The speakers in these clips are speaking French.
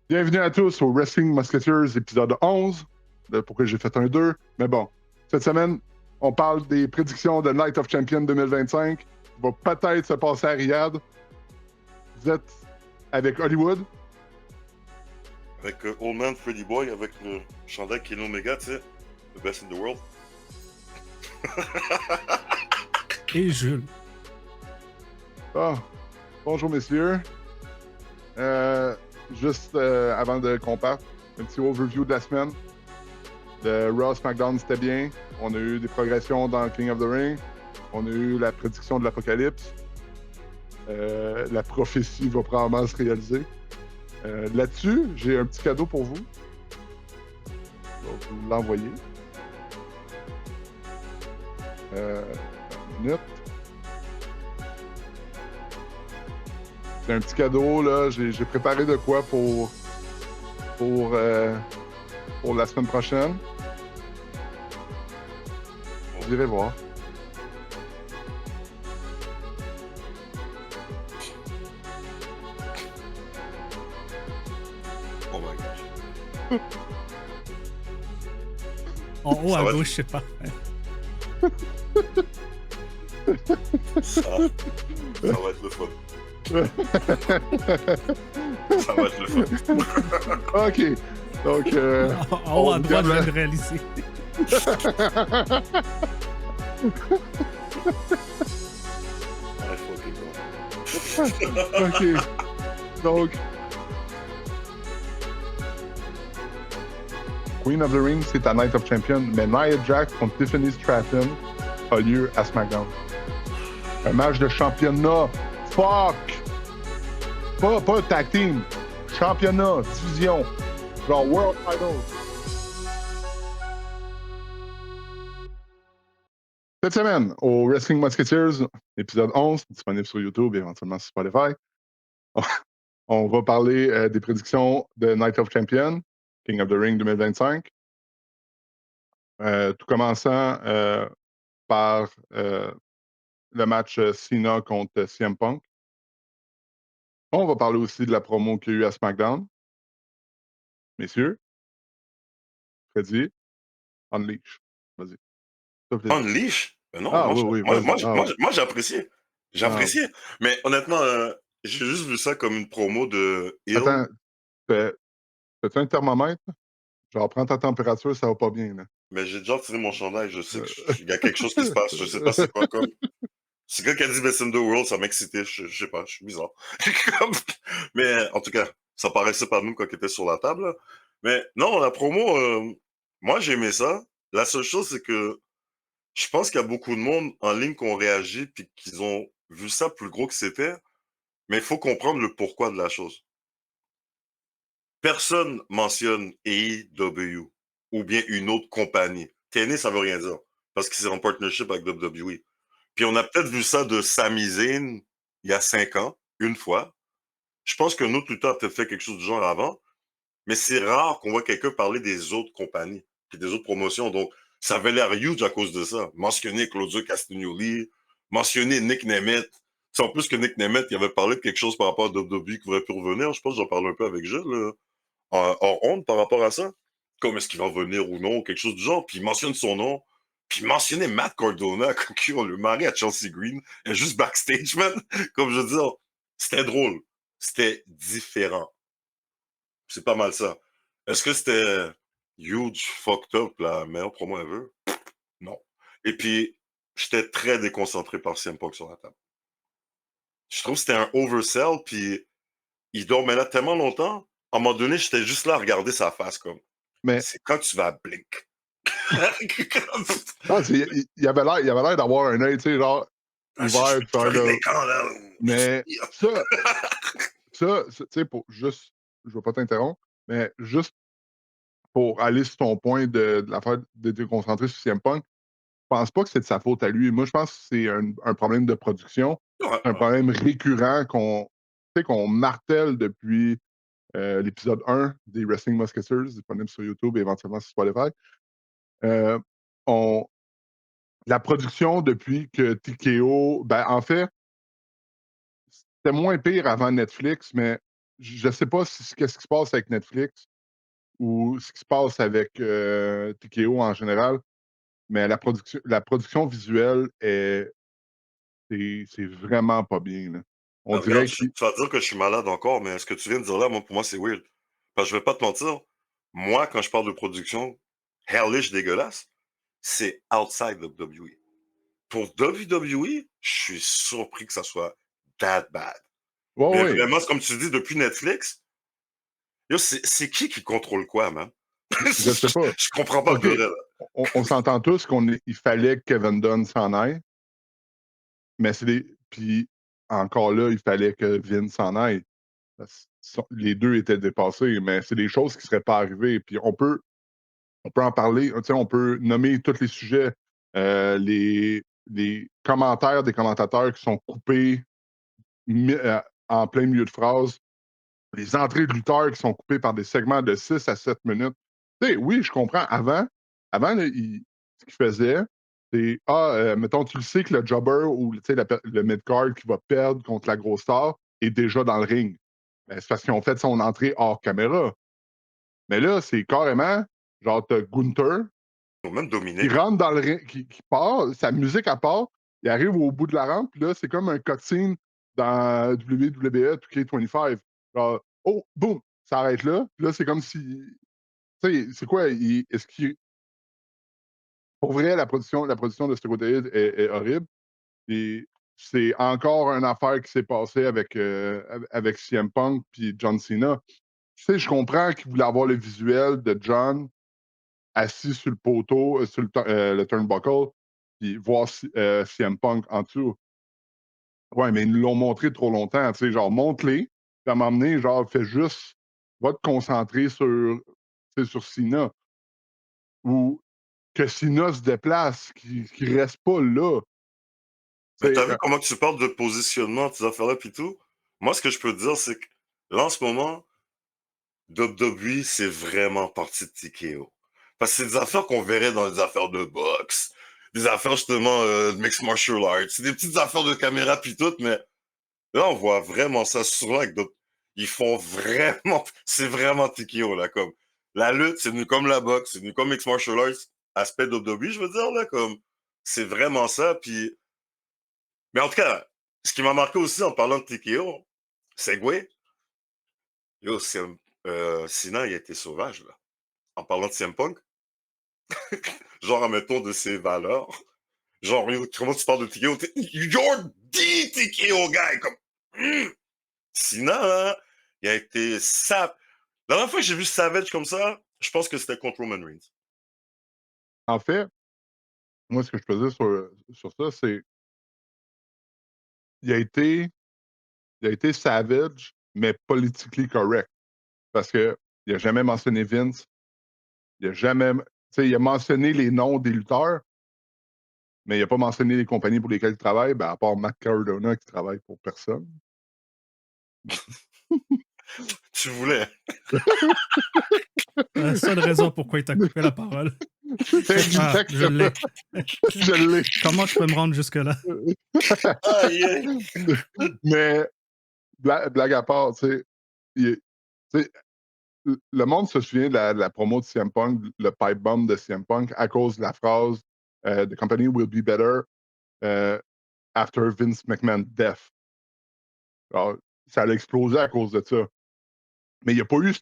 Bienvenue à tous au Wrestling Musketeers épisode 11. Pourquoi j'ai fait un 2. Mais bon, cette semaine, on parle des prédictions de Night of Champions 2025 qui va peut-être se passer à Riyad. Vous êtes avec Hollywood. Avec Old Man Freddy Boy, avec le chandail Kenny Omega, tu sais, the best in the world. Et Jules. Ah, bonjour messieurs. Juste avant qu'on parte, un petit overview de la semaine. Le Raw SmackDown, c'était bien. On a eu des progressions dans King of the Ring. On a eu la prédiction de l'Apocalypse. La prophétie va probablement se réaliser. Là-dessus, j'ai un petit cadeau pour vous. Je vais vous l'envoyer. Une minute. C'est un petit cadeau, là. J'ai préparé de quoi pour la semaine prochaine. Vous irez voir. Oh my gosh. En haut Ça à va gauche, je sais pas. Ça va être le fun. Ça va être le fun. OK. Donc, En haut à on droite, je regarde viens de réaliser. Ah, fucking God. OK. Donc, Queen of the Ring, c'est à Night of Champions, mais Nia Jax contre Tiffany Stratton a lieu à SmackDown. Un match de championnat. Fuck! Pas tag team. Championnat, division. Genre World Title. Cette semaine, au Wrestling Musketeers, épisode 11, disponible sur YouTube et éventuellement sur Spotify. On va parler des prédictions de Night of Champions, King of the Ring 2025. Tout commençant par le match Cena contre CM Punk. On va parler aussi de la promo qu'il y a eu à SmackDown. Messieurs, Freddy, Unleash. Vas-y. Unleash? Mais non, Ah oui, vas-y. moi j'ai apprécié. J'ai Ah, apprécié. Mais honnêtement, j'ai juste vu ça comme une promo de Hill. attends, fais-tu un thermomètre? Genre, prends ta température, ça va pas bien, là. Mais j'ai déjà retiré mon chandail, je sais qu'il y a quelque chose qui se passe, je sais pas c'est quoi comme. C'est quelqu'un qui a dit Best in the World, ça m'excitait, je sais pas, je suis bizarre. Mais en tout cas, ça paraissait pas nous quand il était sur la table. Là. Mais non, la promo, moi j'ai aimé ça. La seule chose, c'est que je pense qu'il y a beaucoup de monde en ligne qui ont réagi puis qu'ils ont vu ça plus gros que c'était. Mais il faut comprendre le pourquoi de la chose. Personne mentionne AEW ou bien une autre compagnie. TNA, ça veut rien dire parce que c'est en partnership avec WWE. Puis on a peut-être vu ça de Sami Zayn il y a 5 ans, une fois. Je pense que nous, tout a peut-être fait quelque chose du genre avant, mais c'est rare qu'on voit quelqu'un parler des autres compagnies, puis des autres promotions. Donc, ça avait l'air huge à cause de ça. Mentionner Claudio Castagnoli, mentionner Nick Nemeth. C'est en plus que Nick Nemeth, il avait parlé de quelque chose par rapport à WWE qui aurait pu revenir. Je pense que j'en parle un peu avec Jules, hors honte par rapport à ça. Comme est-ce qu'il va revenir ou non, quelque chose du genre. Puis il mentionne son nom. Puis mentionner Matt Cardona, comme qui on le mari à Chelsea Green, et juste backstage, man. Comme je veux dire, c'était drôle. C'était différent. C'est pas mal ça. Est-ce que c'était huge, fucked up, la meilleure promo ever? Non. Et puis, j'étais très déconcentré par CM Punk sur la table. Je trouve que c'était un oversell, puis il dormait là tellement longtemps. À un moment donné, j'étais juste là à regarder sa face, comme, Mais c'est quand tu vas blink. non, il avait l'air d'avoir un œil, tu sais, genre, ouvert, Je sort vais là. régler quand, là. Mais ça, tu sais, pour juste, je veux pas t'interrompre, mais juste pour aller sur ton point de l'affaire de te concentrer sur CM Punk, je pense pas que c'est de sa faute à lui. Moi, je pense que c'est un problème de production, Ouais, un problème récurrent qu'on martèle depuis l'épisode 1 des Wrestling Musketeers, disponible sur YouTube et éventuellement sur Spotify. Euh, on, la production depuis que TKO, ben en fait, c'était moins pire avant Netflix, mais je sais pas qu'est-ce qui se passe avec Netflix ou ce qui se passe avec TKO en général, mais la production visuelle c'est vraiment pas bien, là. On Ah, regarde, dirait tu qu'ils vas dire que je suis malade encore, mais ce que tu viens de dire là, moi, pour moi, c'est weird. Parce que je vais pas te mentir, moi, quand je parle de production hellish dégueulasse, c'est outside WWE. Pour WWE, je suis surpris que ça soit that bad. ouais, Mais ouais, vraiment, c'est comme tu dis, depuis Netflix, yo, c'est qui contrôle quoi, man? je sais pas. Je comprends pas OK, pour vrai, là. on s'entend tous il fallait que Kevin Dunn s'en aille, mais puis encore là, il fallait que Vince s'en aille. Les 2 étaient dépassés, mais c'est des choses qui seraient pas arrivées. Puis on peut en parler, tu sais, on peut nommer tous les sujets, les commentaires des commentateurs qui sont coupés en plein milieu de phrase, les entrées de lutteurs qui sont coupées par des segments de 6 à 7 minutes. Tu sais, oui, je comprends. Avant là, ce qu'ils faisaient, c'est mettons, tu le sais que le jobber ou tu sais, le mid-card qui va perdre contre la grosse star est déjà dans le ring. Ben, c'est parce qu'ils ont fait son entrée hors caméra. Mais là, c'est carrément, genre, t'as Gunther Ils ont même qui dominé. rentre dans le ring, qui part, sa musique à part, il arrive au bout de la rampe, puis là, c'est comme un cutscene dans WWE 2K25. Genre, oh, boum, ça arrête là. Puis là, c'est comme si. Tu sais, c'est quoi? Est-ce qu'il. Pour vrai, la production de ce côté-là est horrible. Et c'est encore une affaire qui s'est passée avec CM Punk puis John Cena. Tu sais, je comprends qu'il voulait avoir le visuel de John assis sur le poteau, sur le turnbuckle, puis voir CM Punk en dessous. Ouais, mais ils nous l'ont montré trop longtemps, tu sais, genre, montre-les, puis à m'emmener, genre, fais juste, va te concentrer sur Cena, ou que Cena se déplace, qu'il reste pas là. Mais Tu t'as sais, vu comment tu parles de positionnement, ces affaires-là, pis tout? Moi, ce que je peux te dire, c'est que là, en ce moment, WWE, c'est vraiment parti de TKO. Parce que c'est des affaires qu'on verrait dans des affaires de boxe, des affaires justement de mixed martial arts, c'est des petites affaires de caméra pis tout, mais là, on voit vraiment ça souvent avec d'autres. Ils font vraiment, c'est vraiment TKO, là, comme. La lutte, c'est venu comme la boxe, c'est venu comme mixed martial arts, aspect WWE, je veux dire, là, comme. C'est vraiment ça, puis mais en tout cas, ce qui m'a marqué aussi en parlant de TKO, Segway, yo, Sinan, il a été sauvage, là. En parlant de CM Punk, genre, admettons, de ses valeurs. Genre, yo, comment tu parles de TKO? You're the TKO guy! Comme, Sinan, là, il a été sap. La dernière fois que j'ai vu Savage comme ça, je pense que c'était contre Roman Reigns. en fait, moi, ce que je peux dire sur ça, c'est il a été, il a été savage, mais politically correct. Parce que il a jamais mentionné Vince, il a jamais. Tu sais, il a mentionné les noms des lutteurs, mais il a pas mentionné les compagnies pour lesquelles il travaille, ben, à part Matt Cardona qui travaille pour personne. Tu voulais. La seule raison pourquoi il t'a coupé la parole. Ah, je Exactement. l'ai. Je l'ai. Comment je peux me rendre jusque-là? Aïe, aïe. Mais blague à part, tu sais, le monde se souvient de la promo de CM Punk, le pipe bomb de CM Punk, à cause de la phrase The company will be better after Vince McMahon death. Alors, ça a explosé à cause de ça. Mais il n'y a pas eu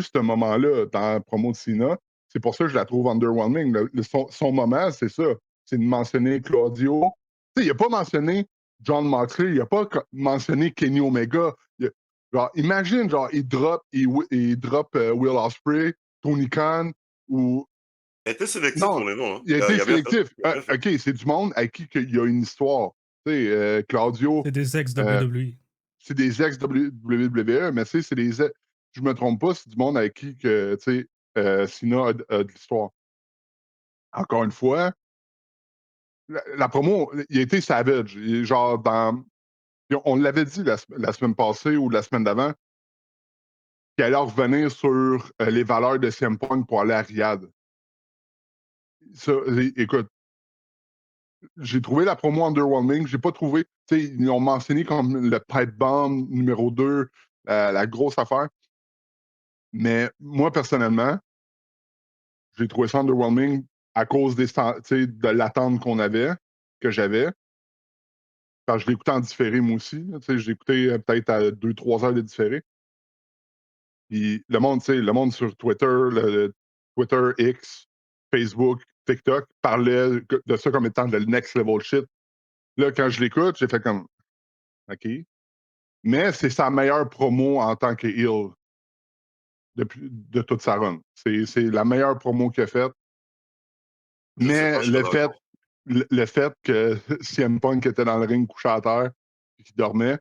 ce moment-là dans la promo de Cena. C'est pour ça que je la trouve underwhelming. Son moment, c'est ça. C'est de mentionner Claudio. Tu sais, il n'a pas mentionné John Moxley, il n'a pas mentionné Kenny Omega. Genre, imagine, genre, il drop Will Ospreay, Tony Khan, ou. Il était sélectif Non, pour les noms, hein. il a été Il a bien fait. sélectif. Il a bien fait. OK, c'est du monde avec qui il y a une histoire. Tu sais, Claudio, C'est des euh, ex-WWE. c'est des ex-WWE, mais tu sais, je me trompe pas, c'est du monde avec qui que, tu sais, Cena a de l'histoire. Encore une fois, la promo, il a été savage. Genre, on l'avait dit la semaine passée ou la semaine d'avant, qu'il allait revenir sur les valeurs de CM Punk pour aller à Riyad. Ça, écoute, j'ai trouvé la promo underwhelming. J'ai pas trouvé. Tu sais, ils l'ont mentionné comme le pipe bomb numéro 2. la grosse affaire. Mais moi, personnellement, j'ai trouvé ça underwhelming à cause de l'attente que j'avais. Quand je l'écoutais en différé, moi aussi. Je l'écoutais peut-être à 2-3 heures de différé. Puis le monde sur Twitter, le Twitter X, Facebook, TikTok, parlait de ça comme étant le next level shit. Là, quand je l'écoute, j'ai fait comme OK. Mais c'est sa meilleure promo en tant que heel de toute sa run. C'est la meilleure promo qu'il a faite. Je sais pas, Mais je suis d'accord. le fait que CM Punk était dans le ring couché à terre et qu'il dormait,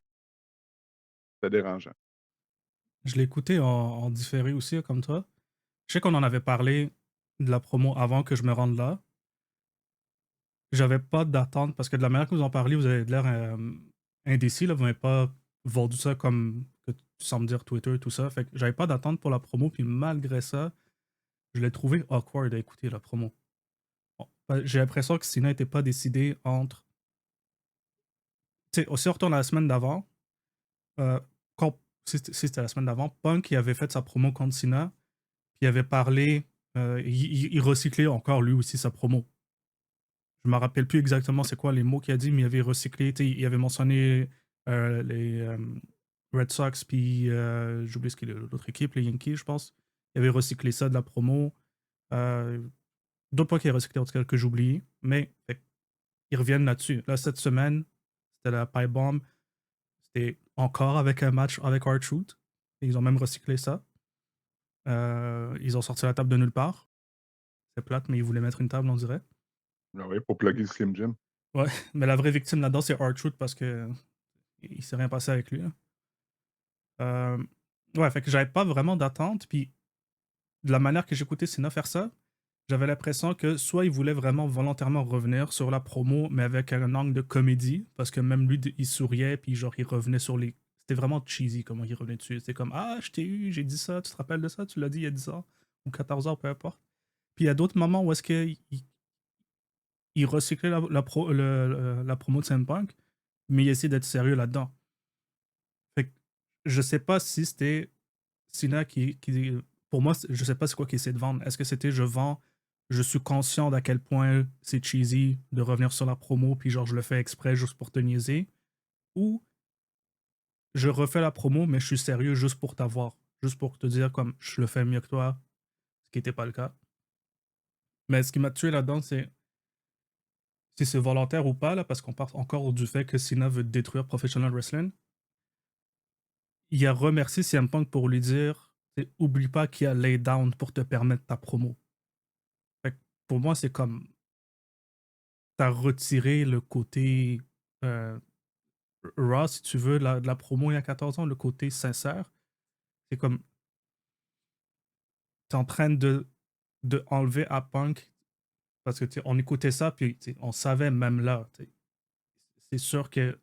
c'était dérangeant. Je l'ai écouté en différé aussi, comme toi. Je sais qu'on en avait parlé de la promo avant que je me rende là. J'avais pas d'attente parce que de la manière que vous en parlez, vous avez l'air indécis. Là, vous m'avez pas vendu ça comme que tu sembles dire Twitter, tout ça. Fait que j'avais pas d'attente pour la promo. Puis malgré ça, je l'ai trouvé awkward à écouter la promo. Bon, j'ai l'impression que Cena n'était pas décidé entre. Tu sais, aussi, on retourne à la semaine d'avant. Euh, si c'était la semaine d'avant, Punk il avait fait sa promo contre Cena. Puis il avait parlé. Il recyclait encore lui aussi sa promo. Je me rappelle plus exactement c'est quoi les mots qu'il a dit, mais il avait recyclé. Il avait mentionné les Red Sox, puis j'oublie ce qu'il est l'autre équipe, les Yankees, je pense. Il avait recyclé ça de la promo. Euh, D'autres points qu'il a recyclé, en tout cas, que j'oublie. Mais ils reviennent là-dessus. Là, cette semaine, c'était la Pipe Bomb. C'était encore avec un match avec R-Truth. Ils ont même recyclé ça. Ils ont sorti la table de nulle part. C'est plate, mais ils voulaient mettre une table, on dirait. Ah oui, pour plugger Slim Jim. Ouais, mais la vraie victime là-dedans, c'est R-Truth parce que il s'est rien passé avec lui. Là. Ouais, fait que j'avais pas vraiment d'attente. Puis de la manière que j'écoutais Sina faire ça, j'avais l'impression que soit il voulait vraiment volontairement revenir sur la promo, mais avec un angle de comédie, parce que même lui, il souriait, puis genre, il revenait sur les. C'était vraiment cheesy comment il revenait dessus. C'était comme Ah, je t'ai eu, j'ai dit ça, tu te rappelles de ça, tu l'as dit il y a 10 ans, ou 14 ans, peu importe. Puis il y a d'autres moments où est-ce qu'il il recyclait la promo de CM Punk, mais il essayait d'être sérieux là-dedans. Fait que je sais pas si c'était Cena pour moi, je sais pas c'est quoi qu'il essaie de vendre. Est-ce que c'était je suis conscient d'à quel point c'est cheesy de revenir sur la promo, puis genre je le fais exprès juste pour te niaiser, ou je refais la promo, mais je suis sérieux juste pour t'avoir, juste pour te dire comme je le fais mieux que toi, ce qui n'était pas le cas. Mais ce qui m'a tué là-dedans, c'est si c'est volontaire ou pas, là, parce qu'on part encore du fait que Cena veut détruire Professional Wrestling. Il a remercié CM Punk pour lui dire oublie pas qu'il y a lay down pour te permettre ta promo. Fait que pour moi, c'est comme t'as retiré le côté euh, raw, si tu veux, de la promo il y a 14 ans, le côté sincère. C'est comme t'es en train de enlever à Punk parce que on écoutait ça, puis on savait même là. C'est sûr qu'il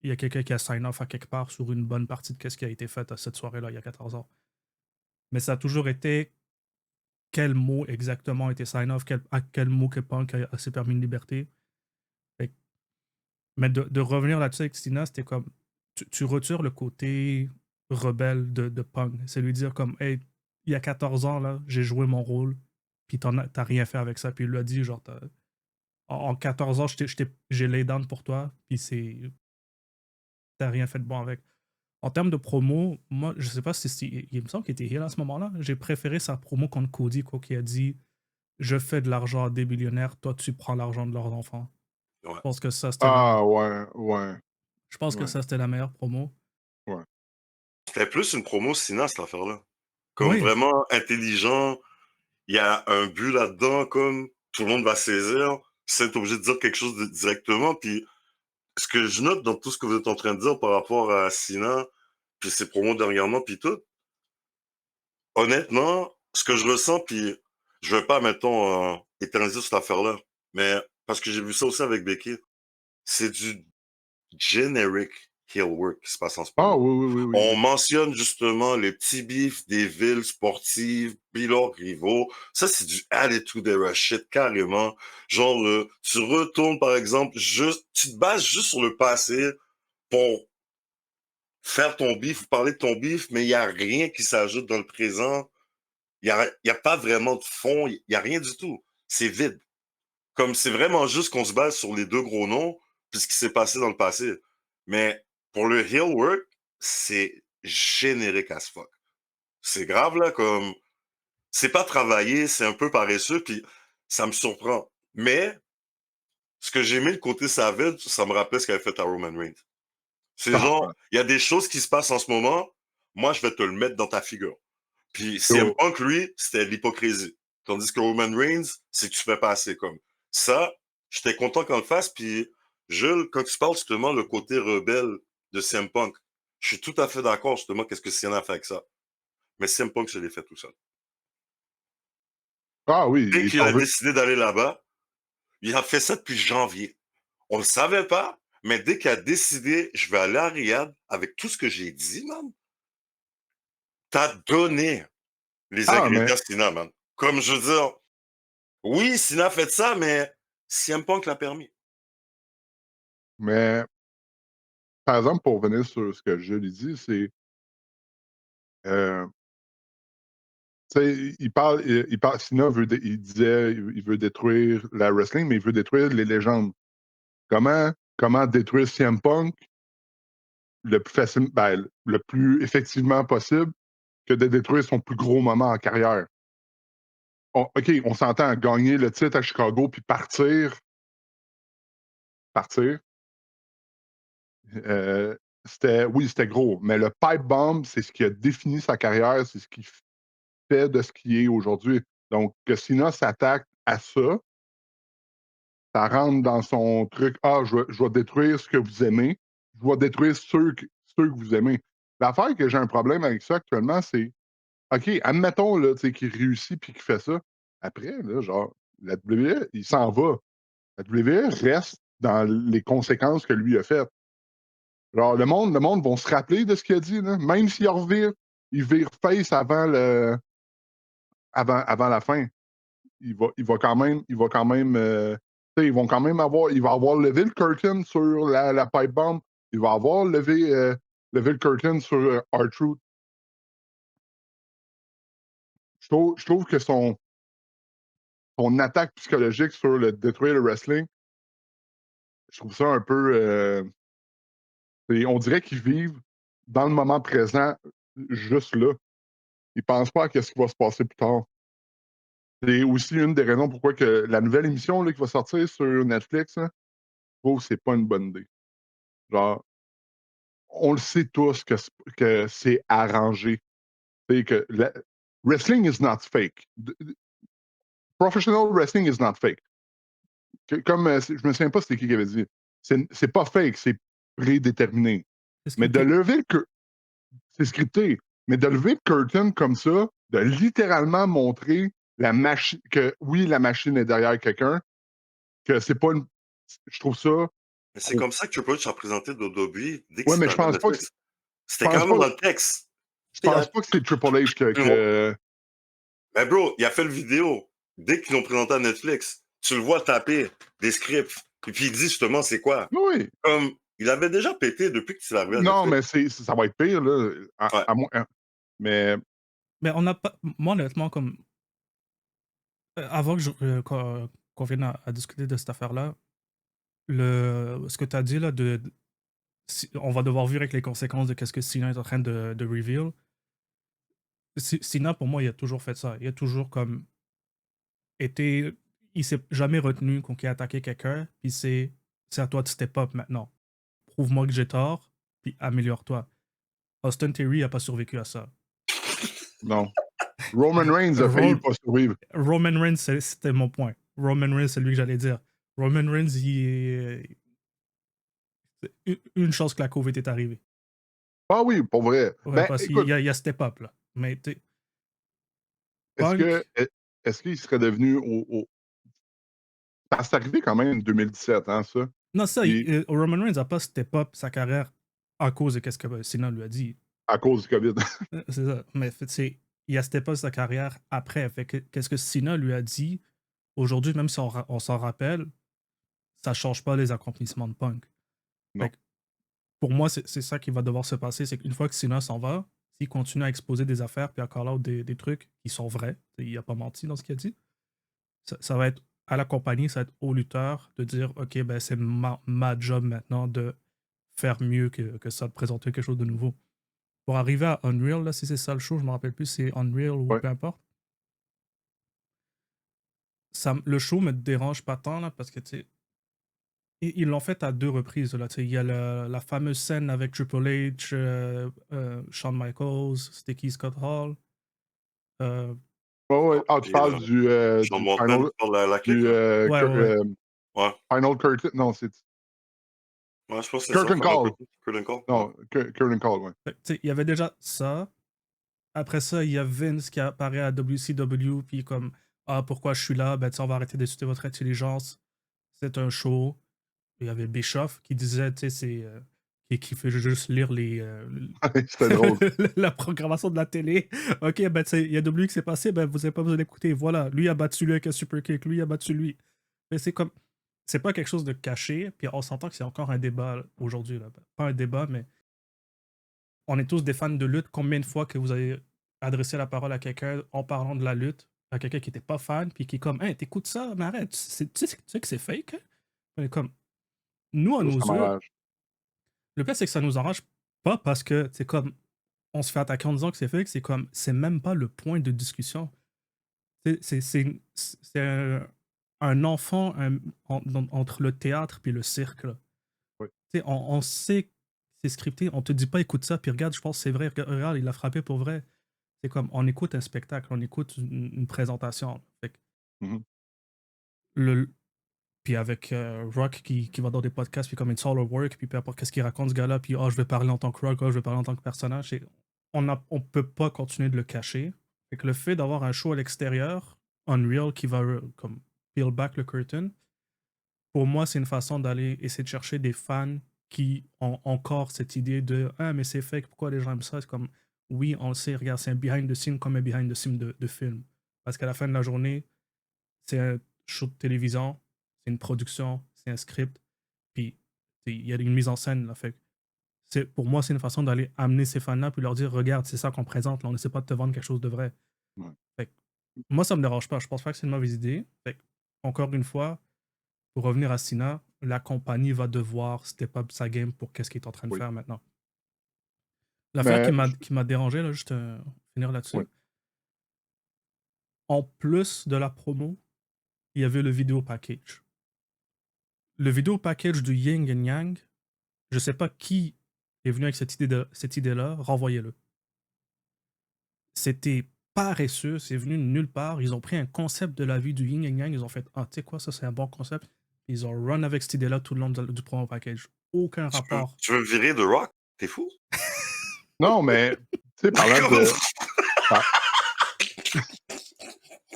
y a quelqu'un qui a sign off à quelque part sur une bonne partie de ce qui a été fait à cette soirée-là il y a 14 ans. Mais ça a toujours été quel mot exactement a été sign off, à quel mot que Punk a ses permis de liberté. Mais de revenir là-dessus avec Stina, c'était comme tu retires le côté rebelle de Punk. C'est lui dire comme hey, il y a 14 ans, là, j'ai joué mon rôle, puis t'as rien fait avec ça. Puis il lui a dit, genre, en 14 ans, j'ai lay down pour toi, puis t'as rien fait de bon avec. En termes de promo, moi, je sais pas si il me semble qu'il était heel à ce moment-là. J'ai préféré sa promo contre Cody, quoi, qui a dit je fais de l'argent à des billionnaires, toi, tu prends l'argent de leurs enfants. Ouais. Je pense que ça, Ah, ouais, ouais, je pense que ouais, ça, c'était la meilleure promo. ouais. C'était plus une promo Sina, cette affaire-là. Comme Oui, vraiment intelligent. Il y a un but là-dedans, comme tout le monde va saisir, sans être obligé de dire quelque chose directement. Puis ce que je note dans tout ce que vous êtes en train de dire par rapport à Sina, puis ses promos dernièrement, puis tout, honnêtement, ce que je ressens, puis je veux pas, mettons, éterniser cette affaire-là, mais parce que j'ai vu ça aussi avec Becky, c'est du generic heel work qui se passe en ce Ah, moment. oui, oui, oui, oui, On oui. mentionne justement les petits bifs des villes sportives, puis leurs rivaux. Ça, c'est du attitude era shit, carrément. Genre, tu retournes, par exemple, tu te bases juste sur le passé pour faire ton beef, vous parlez de ton beef, mais il n'y a rien qui s'ajoute dans le présent. Il y a pas vraiment de fond, il y a rien du tout. C'est vide. Comme c'est vraiment juste qu'on se base sur les deux gros noms, puis ce qui s'est passé dans le passé. Mais pour le heel work, c'est générique as fuck. C'est grave, là, comme c'est pas travaillé, c'est un peu paresseux, puis ça me surprend. Mais ce que j'ai aimé le côté Savage, ça me rappelait ce qu'avait fait à Roman Reigns. C'est Ah, genre, il y a des choses qui se passent en ce moment, moi, je vais te le mettre dans ta figure. Puis CM yo, Punk, lui, c'était l'hypocrisie. Tandis que Roman Reigns, c'est que tu fais pas assez comme. Ça, j'étais content qu'on le fasse. Puis, Jules, quand tu parles justement le côté rebelle de CM Punk, je suis tout à fait d'accord justement qu'est-ce que Cena a fait avec ça. Mais CM Punk se l'est fait tout seul. ah oui, Dès il qu'il t'en a veut. décidé d'aller là-bas, il a fait ça depuis janvier. On le savait pas, mais dès qu'il a décidé, je vais aller à Riyad avec tout ce que j'ai dit, man, t'as donné les Ah, ingrédients Cena, man. Comme je veux dire, oui, Cena a fait ça, mais CM Punk l'a permis. mais par exemple, pour revenir sur ce que je lui dis, c'est, tu sais, il parle, Cena il disait, il veut détruire la wrestling, mais il veut détruire les légendes. Comment détruire CM Punk le plus facile, ben, le plus effectivement possible que de détruire son plus gros moment en carrière? OK, on s'entend à gagner le titre à Chicago puis partir. Oui, c'était gros, mais le pipe bomb, c'est ce qui a défini sa carrière, c'est ce qui fait de ce qu'il est aujourd'hui. Donc, que Cena s'attaque à ça, ça rentre dans son truc. Ah, je vais détruire ce que vous aimez. Je vais détruire ceux que vous aimez. L'affaire que j'ai un problème avec ça actuellement, c'est OK, admettons là, qu'il réussit puis qu'il fait ça. Après, là, genre, la WWE, il s'en va. La WWE reste dans les conséquences que lui a faites. Genre, le monde vont se rappeler de ce qu'il a dit, là. Même s'il revire, il vire face avant la fin. Il va quand même, tu sais, il va avoir levé le curtain sur la pipe bomb. Il va avoir levé le curtain sur R-Truth. Je trouve que son attaque psychologique sur le détruire le wrestling, je trouve ça un peu. On dirait qu'ils vivent dans le moment présent, juste là. Ils pensent pas à ce qui va se passer plus tard. C'est aussi une des raisons pourquoi que la nouvelle émission là, qui va sortir sur Netflix, là, je trouve que c'est pas une bonne idée. Genre, on le sait tous que c'est arrangé. Que wrestling is not fake. Professional wrestling is not fake. Comme je me souviens pas c'était qui avait dit. C'est pas fake, c'est prédéterminé. C'est Mais de scripté. lever c'est scripté. Mais de lever le curtain comme ça, de littéralement montrer la machine que oui, la machine est derrière quelqu'un, que c'est pas une. Je trouve ça Mais c'est trop. comme ça que Triple H a présenté WWE dès que Ouais, mais c'est je arrivé à pense pas que Netflix. je C'était pense carrément pas dans le texte. je Il pense a- pas que c'est Triple H Mais bro, il a fait le vidéo. Dès qu'ils l'ont présenté à Netflix, tu le vois taper des scripts. Et puis il dit justement c'est quoi. Oui. Comme il avait déjà pété depuis qu'il est arrivé à Non, Netflix. mais ça va être pire, là. Ouais. À moins, mais Mais on n'a pas. Moi, honnêtement, comme. Avant qu'on vienne à discuter de cette affaire-là, ce que tu as dit là, on va devoir vivre avec les conséquences de ce que Cena est en train de reveal. Cena, pour moi, il a toujours fait ça. Il a toujours comme été. Il s'est jamais retenu quand il a attaqué quelqu'un, puis c'est à toi de step up maintenant. Prouve-moi que j'ai tort, puis améliore-toi. Austin Theory n'a pas survécu à ça. non. Roman Reigns a failli Ro- pas survivre. Roman Reigns, c'était mon point. Roman Reigns, c'est lui que j'allais dire. Roman Reigns, une chance que la COVID est arrivée. Ah oui, pour vrai. Ouais, Ben, parce qu'il écoute, y a step up, là. Mais est-ce que Punk, est-ce qu'il serait devenu parce que c'est arrivé quand même en 2017, hein, ça. non, ça, Puis Roman Reigns n'a pas step up sa carrière à cause de ce que Cena lui a dit. à cause du COVID. C'est ça. Mais il a step up sa carrière après. Fait que, qu'est-ce que Cena lui a dit aujourd'hui, même si on s'en rappelle, ça change pas les accomplissements de Punk. Fait Non. que pour moi, c'est ça qui va devoir se passer. C'est qu'une fois que Cena s'en va, s'il continue à exposer des affaires puis à call out des trucs qui sont vrais, il a pas menti dans ce qu'il a dit, ça va être à la compagnie, ça va être au lutteur de dire OK, ben c'est ma job maintenant de faire mieux que ça, de présenter quelque chose de nouveau. Pour arriver à Unreal, là, si c'est ça le show, je me rappelle plus, c'est Unreal ou Ouais. peu importe. Le show me dérange pas tant là, parce que tu sais, ils l'ont fait à 2 reprises. Là, tu sais, il y a la fameuse scène avec Triple H, Shawn Michaels, Sticky Scott Hall. Ouais. Ah, tu Et parles du Sean Mountain pour la du kick, là? Ouais. Ouais. Final Curtain. Non, c'est Ouais, je pense que c'est ça, Curtain Final Call. Curtain Call. Ouais. Non, Curtain Call, ouais. Fait que, tu sais, il y avait déjà ça. Après ça, il y a Vince qui apparaît à WCW, puis comme ah, pourquoi je suis là? Ben, tu sais, on va arrêter d'insulter votre intelligence. C'est un show. Il y avait Bischoff qui disait, tu sais, qui fait juste lire C'était drôle. la programmation de la télé. Ok, ben, tu sais, il y a W qui s'est passé, ben, vous n'avez pas besoin d'écouter. Voilà, lui a battu lui avec un super kick, lui a battu lui. Mais c'est comme, c'est pas quelque chose de caché, puis on s'entend que c'est encore un débat là, aujourd'hui. Là. Pas un débat, mais on est tous des fans de lutte. Combien de fois que vous avez adressé la parole à quelqu'un en parlant de la lutte, à quelqu'un qui n'était pas fan, puis qui est comme, hey, t'écoutes ça, mais arrête, tu sais que c'est fake? Hein? On est comme, nous, à Ça, nos ça yeux, m'arrange. le pire, c'est que ça nous arrange pas parce que c'est comme, on se fait attaquer en disant que c'est fake, c'est comme, c'est même pas le point de discussion. C'est un enfant entre le théâtre puis le cirque. Là. Oui. Tu sais, on sait que c'est scripté, on te dit pas écoute ça, puis regarde, je pense que c'est vrai, regarde, il l'a frappé pour vrai. C'est comme, on écoute un spectacle, on écoute une présentation. Fait que Mhm. puis avec Rock qui va dans des podcasts, puis comme it's all a work, puis peu importe qu'est-ce qu'il raconte ce gars-là, puis je vais parler en tant que Rock, je vais parler en tant que personnage. On peut pas continuer de le cacher. Fait que le fait d'avoir un show à l'extérieur, Unreal, qui va comme peel back le curtain, pour moi, c'est une façon d'aller essayer de chercher des fans qui ont encore cette idée de ah, mais c'est fake, pourquoi les gens aiment ça? C'est comme oui, on le sait, regarde, c'est un behind the scene comme un behind the scene de film. Parce qu'à la fin de la journée, c'est un show de télévision, c'est une production, c'est un script, puis il y a une mise en scène. Là, fait pour moi, c'est une façon d'aller amener ces fans-là puis leur dire regarde, c'est ça qu'on présente, là, on n'essaie pas de te vendre quelque chose de vrai. Ouais. Fait que, moi, ça me dérange pas. Je pense pas que c'est une mauvaise idée. Fait que, encore une fois, pour revenir à Sina, la compagnie va devoir step up sa game pour qu'est-ce qu'il est en train de Oui. faire maintenant. L'affaire Mais qui m'a dérangé, là, juste finir là-dessus. Oui. En plus de la promo, il y avait le vidéo package. Le vidéo package du Yin and Yang, je sais pas qui est venu avec cette idée-là, renvoyez-le. C'était paresseux, c'est venu de nulle part. Ils ont pris un concept de la vie du Yin and Yang, ils ont fait ah, tu sais quoi, ça c'est un bon concept. Ils ont run avec cette idée-là tout le long du promo package. Aucun rapport. Tu veux me virer de Rock? T'es fou? non, mais, tu sais, parlant de.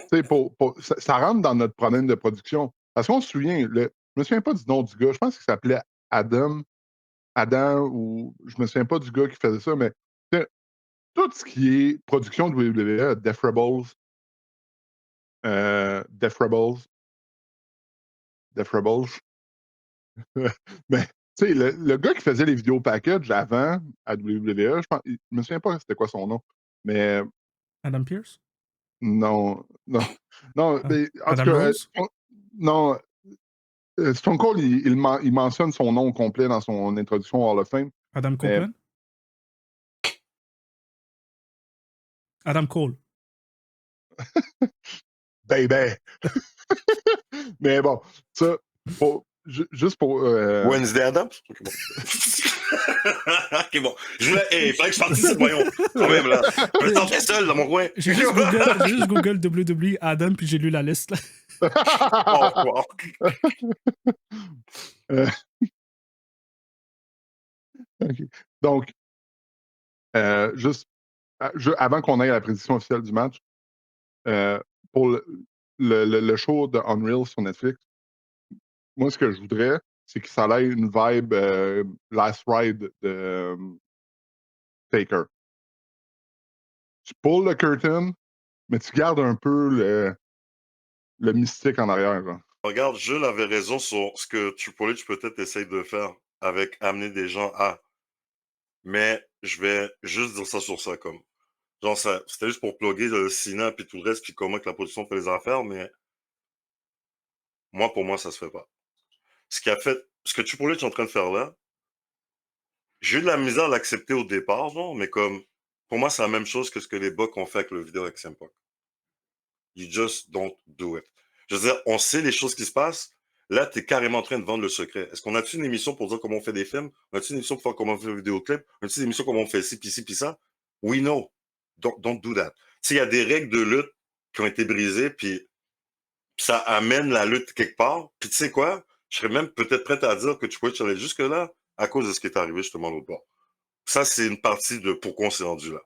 Tu sais, ça rentre dans notre problème de production. Parce qu'on se souvient, je me souviens pas du nom du gars, je pense qu'il s'appelait Adam, ou je me souviens pas du gars qui faisait ça, mais tu sais, tout ce qui est production de WWE, Death Rebels, mais tu sais, le gars qui faisait les vidéos package avant à WWE, je me souviens pas c'était quoi son nom, mais Adam Pierce? non, mais en tout Adam cas, Rose? non, Stone Cold, il mentionne son nom complet dans son introduction au Hall of Fame. Adam Mais, Copeland? Adam Cole. baby! Mais bon, ça, juste pour. Wednesday Adams? Ok, bon. Ok, bon. Il fallait que je participe, voyons. Quand même, là. Je me sentais seul dans mon coin. J'ai juste Google WWE Adam, puis j'ai lu la liste. Là. Oh, wow. Okay. Donc, juste avant qu'on aille à la prédiction officielle du match, pour le show de Unreal sur Netflix, moi, ce que je voudrais, c'est que ça ait une vibe Last Ride de Taker. Tu pulls le curtain, mais tu gardes un peu le mystique en arrière. Là. Regarde, Jules avait raison sur ce que Triple H peut-être essaye de faire avec amener des gens à mais je vais juste dire ça sur ça, comme. Genre, ça, c'était juste pour plugger le Cena puis tout le reste, puis comment que la production fait les affaires, mais moi, pour moi, ça se fait pas. Ce que Triple H est en train de faire là, j'ai eu de la misère à l'accepter au départ, genre, mais comme, pour moi, c'est la même chose que ce que les Bucks ont fait avec le vidéo avec CM Punk. You just don't do it. Je veux dire, on sait les choses qui se passent. Là, t'es carrément en train de vendre le secret. Est-ce qu'on a-tu une émission pour dire comment on fait des films? On a-tu une émission pour faire comment on fait des vidéoclips? On a-tu une émission comment on fait ci, puis ça? We know. Don't do that. Tu sais, il y a des règles de lutte qui ont été brisées, puis ça amène la lutte quelque part. Puis tu sais quoi? Je serais même peut-être prêt à dire que tu pourrais aller jusque-là à cause de ce qui est arrivé justement l'autre bord. Ça, c'est une partie de pourquoi on s'est rendu là.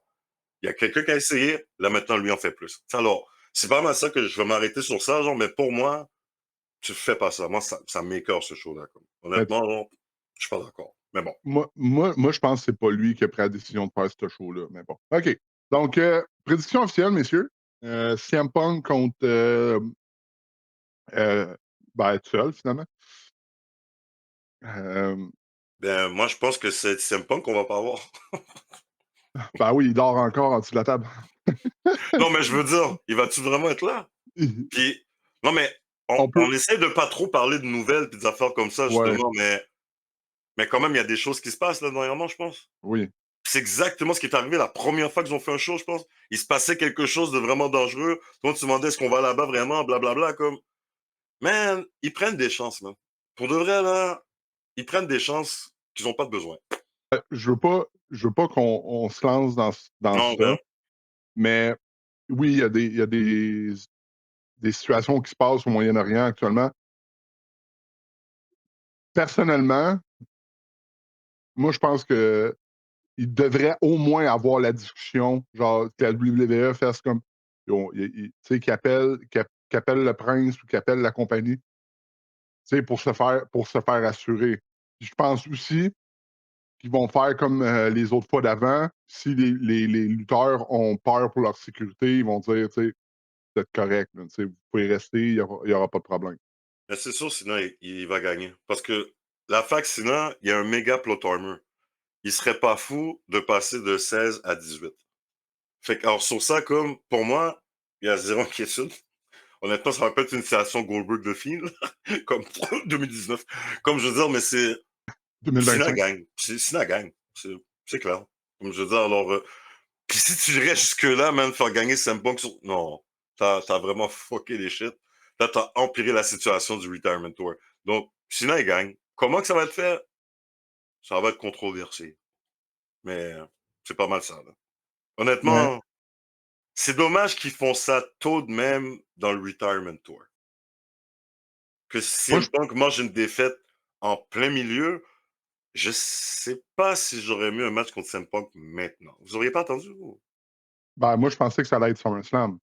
Il y a quelqu'un qui a essayé, là maintenant, lui en fait plus. Alors, c'est pas mal ça que je vais m'arrêter sur ça, genre, mais pour moi, tu fais pas ça. Moi, ça m'écœure ce show-là. Mais Honnêtement, genre, je suis pas d'accord. Mais bon. moi, je pense que c'est pas lui qui a pris la décision de faire ce show-là. Mais bon. OK. Donc, prédiction officielle, messieurs. CM Punk contre ben, tout seul, finalement. Ben, moi, je pense que c'est CM Punk qu'on va pas avoir. Ben oui, il dort encore en dessous de la table. Non, mais je veux dire, il va-tu vraiment être là? Puis, non, mais On peut. on essaie de pas trop parler de nouvelles et des affaires comme ça, Ouais, justement, mais quand même, il y a des choses qui se passent là dernièrement, je pense. oui. C'est exactement ce qui est arrivé la première fois qu'ils ont fait un show, je pense. Il se passait quelque chose de vraiment dangereux. Tout le monde se demandait est-ce qu'on va là-bas vraiment, blablabla, comme. Man, ils prennent des chances, là. Pour de vrai, là, ils prennent des chances qu'ils n'ont pas de besoin. Je veux pas qu'on se lance dans Non, ça, mais oui, il y a des situations qui se passent au Moyen-Orient actuellement. Personnellement, moi, je pense que il devrait au moins avoir la discussion, genre que la WWE fasse comme, tu sais, qu'il appelle le prince ou qu'il appelle la compagnie, tu sais, pour se faire assurer. Puis je pense aussi qu'ils vont faire comme les autres fois d'avant. Si les lutteurs ont peur pour leur sécurité, ils vont dire, tu sais, vous êtes correct, là, tu sais, vous pouvez rester, il y aura pas de problème. mais c'est sûr, sinon, il va gagner. Parce que la fac, sinon, il y a un méga plot armor. Il serait pas fou de passer de 16 à 18. Fait que, alors, sur ça, comme, pour moi, il y a zéro inquiétude. Honnêtement, ça va pas être une situation Goldberg de film, comme 2019. Comme je veux dire, mais c'est. Sina 2025. gagne. Sina gagne. C'est clair. Comme je veux dire, alors. Puis si tu irais jusque-là, même faire gagner CM Punk sur. Non. T'as vraiment fucké les shit. Là, t'as empiré la situation du Retirement Tour. Donc, Sina, il gagne. Comment que ça va être fait? Ça va être controversé. Mais c'est pas mal ça, là. Mais Honnêtement, c'est dommage qu'ils font ça tôt de même dans le Retirement Tour. Que moi, CM Punk mange une défaite en plein milieu, je sais pas si j'aurais mis un match contre CM Punk maintenant. Vous auriez pas attendu, vous? moi, je pensais que ça allait être SummerSlam.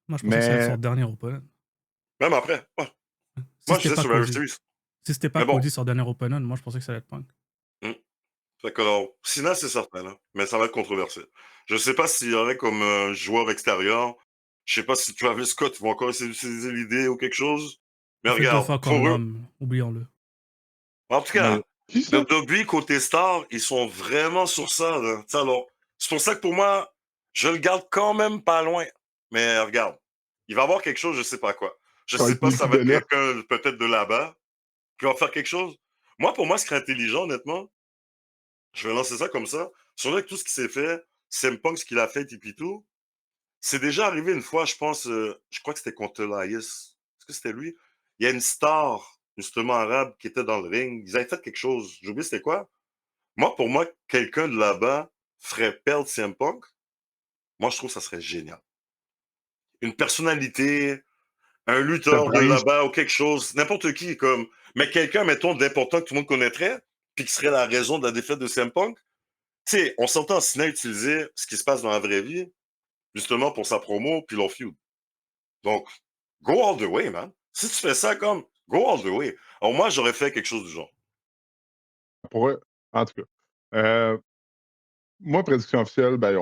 Moi, je pensais que ça allait être Mais son dernier opponent. Même après. Ouais. Si Moi, je c'était disais pas Survivor Cody. Series. Si c'était pas Mais bon. Cody son dernier opponent, moi, je pensais que ça allait être Punk. Fait que, alors, Cena, c'est certain, là. Mais ça va être controversé. Je sais pas s'il y aurait comme joueur extérieur. Je sais pas si Travis Scott vont encore essayer d'utiliser l'idée ou quelque chose. Mais Il fait 2 regarde, fois pour comme eux, l'homme, oublions-le. en tout mais cas, qui ça? WWE côté star, ils sont vraiment sur ça, là. T'sais, alors, c'est pour ça que pour moi, je le garde quand même pas loin. Mais regarde, il va y avoir quelque chose, je sais pas quoi. Je Ça va sais être pas si ça Nikki va être Bella. quelqu'un peut-être de là-bas qui va faire quelque chose. Moi, pour moi, ce qui serait intelligent, honnêtement, je vais lancer ça comme ça. Sur avec tout ce qui s'est fait, CM Punk, ce qu'il a fait, et puis tout, c'est déjà arrivé une fois, je pense, je crois que c'était contre Elias. Est-ce que c'était lui? Il y a une star, justement, arabe, qui était dans le ring. Ils avaient fait quelque chose. J'ai oublié c'était quoi. Moi, pour moi, quelqu'un de là-bas ferait perdre CM Punk. Moi, je trouve que ça serait génial. Une personnalité, un Le lutteur de prince. là-bas ou quelque chose, n'importe qui, comme. Mais quelqu'un, mettons, d'important que tout le monde connaîtrait, puis qui serait la raison de la défaite de CM Punk. Tu sais, on s'entend, Cena utiliser ce qui se passe dans la vraie vie, justement pour sa promo, puis leur feud. Donc, go all the way, man. Si tu fais ça comme, go all the way. Alors moi, j'aurais fait quelque chose du genre. En tout cas. Moi, prédiction officielle, ben,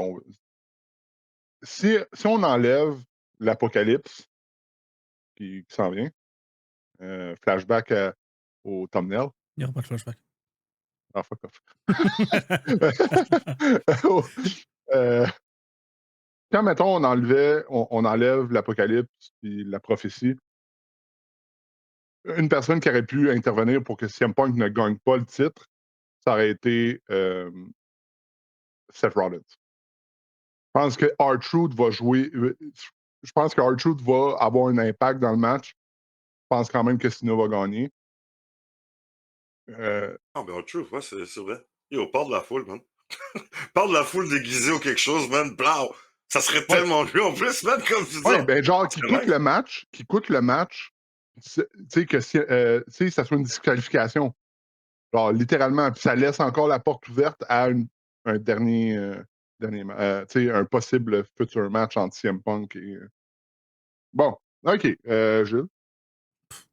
si on enlève l'apocalypse qui s'en vient, flashback au thumbnail, Il n'y aura pas de flashback. Ah, fuck off. Oh, euh, quand, mettons, on enlève l'Apocalypse et la prophétie, une personne qui aurait pu intervenir pour que CM Punk ne gagne pas le titre, ça aurait été Seth Rollins. Je pense que R-Truth va jouer. Je pense que R-Truth va avoir un impact dans le match. Je pense quand même que Cena va gagner. Ah, ben, truth, ouais, c'est vrai. Yo, parle de la foule, man. Parle de la foule déguisée ou quelque chose, man. Blau! Ça serait Ouais, tellement mieux en plus, man, comme tu dis. ouais, ben genre, Ça serait nice. qui coûte le match, tu sais, que ça soit une disqualification. Genre, littéralement, puis ça laisse encore la porte ouverte à un dernier tu sais, un possible futur match entre CM Punk et. Bon, ok, Jules.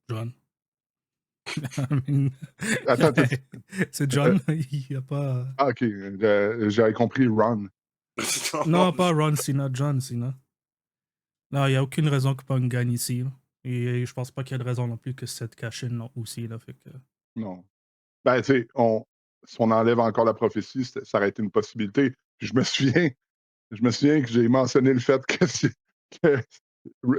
John. I mean, Attends, c'est John, il n'y a pas... ah, ok, j'avais compris Ron. Non, pas Ron Cena, John Cena. Non, il n'y a aucune raison que Punk gagne ici. Là. Et je pense pas qu'il y a de raison non plus que cette cash-in aussi. Là, fait que... Non. Ben, tu sais, si on enlève encore la prophétie, ça aurait été une possibilité. Puis je me souviens que j'ai mentionné le fait que, que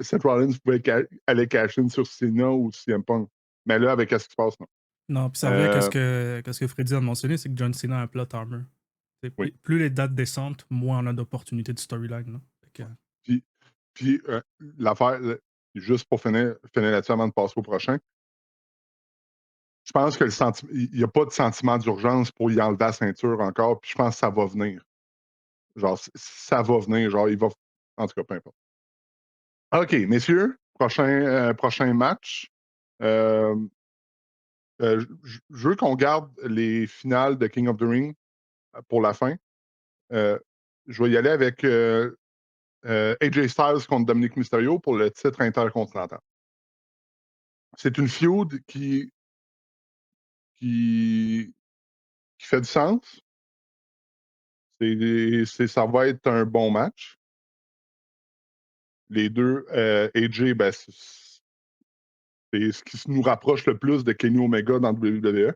Seth Rollins pouvait aller cash in sur Cena ou CM Punk. Mais là, avec ce qui se passe, non. Non, puis ça revient qu'est-ce que Freddy a mentionné, c'est que John Cena a un plot armor. Oui. Plus les dates descendent, moins on a d'opportunités de storyline. Là. Que... Puis l'affaire, juste pour finir là-dessus avant de passer au prochain, je pense que il n'y a pas de sentiment d'urgence pour y enlever la ceinture encore, puis je pense que ça va venir. Genre, ça va venir, genre, il va. En tout cas, peu importe. OK, messieurs, prochain match. Je veux qu'on garde les finales de King of the Ring pour la fin. Je vais y aller avec AJ Styles contre Dominic Mysterio pour le titre intercontinental. C'est une feud qui fait du sens. Ça va être un bon match. Les deux, AJ, ben, c'est ce qui nous rapproche le plus de Kenny Omega dans WWE.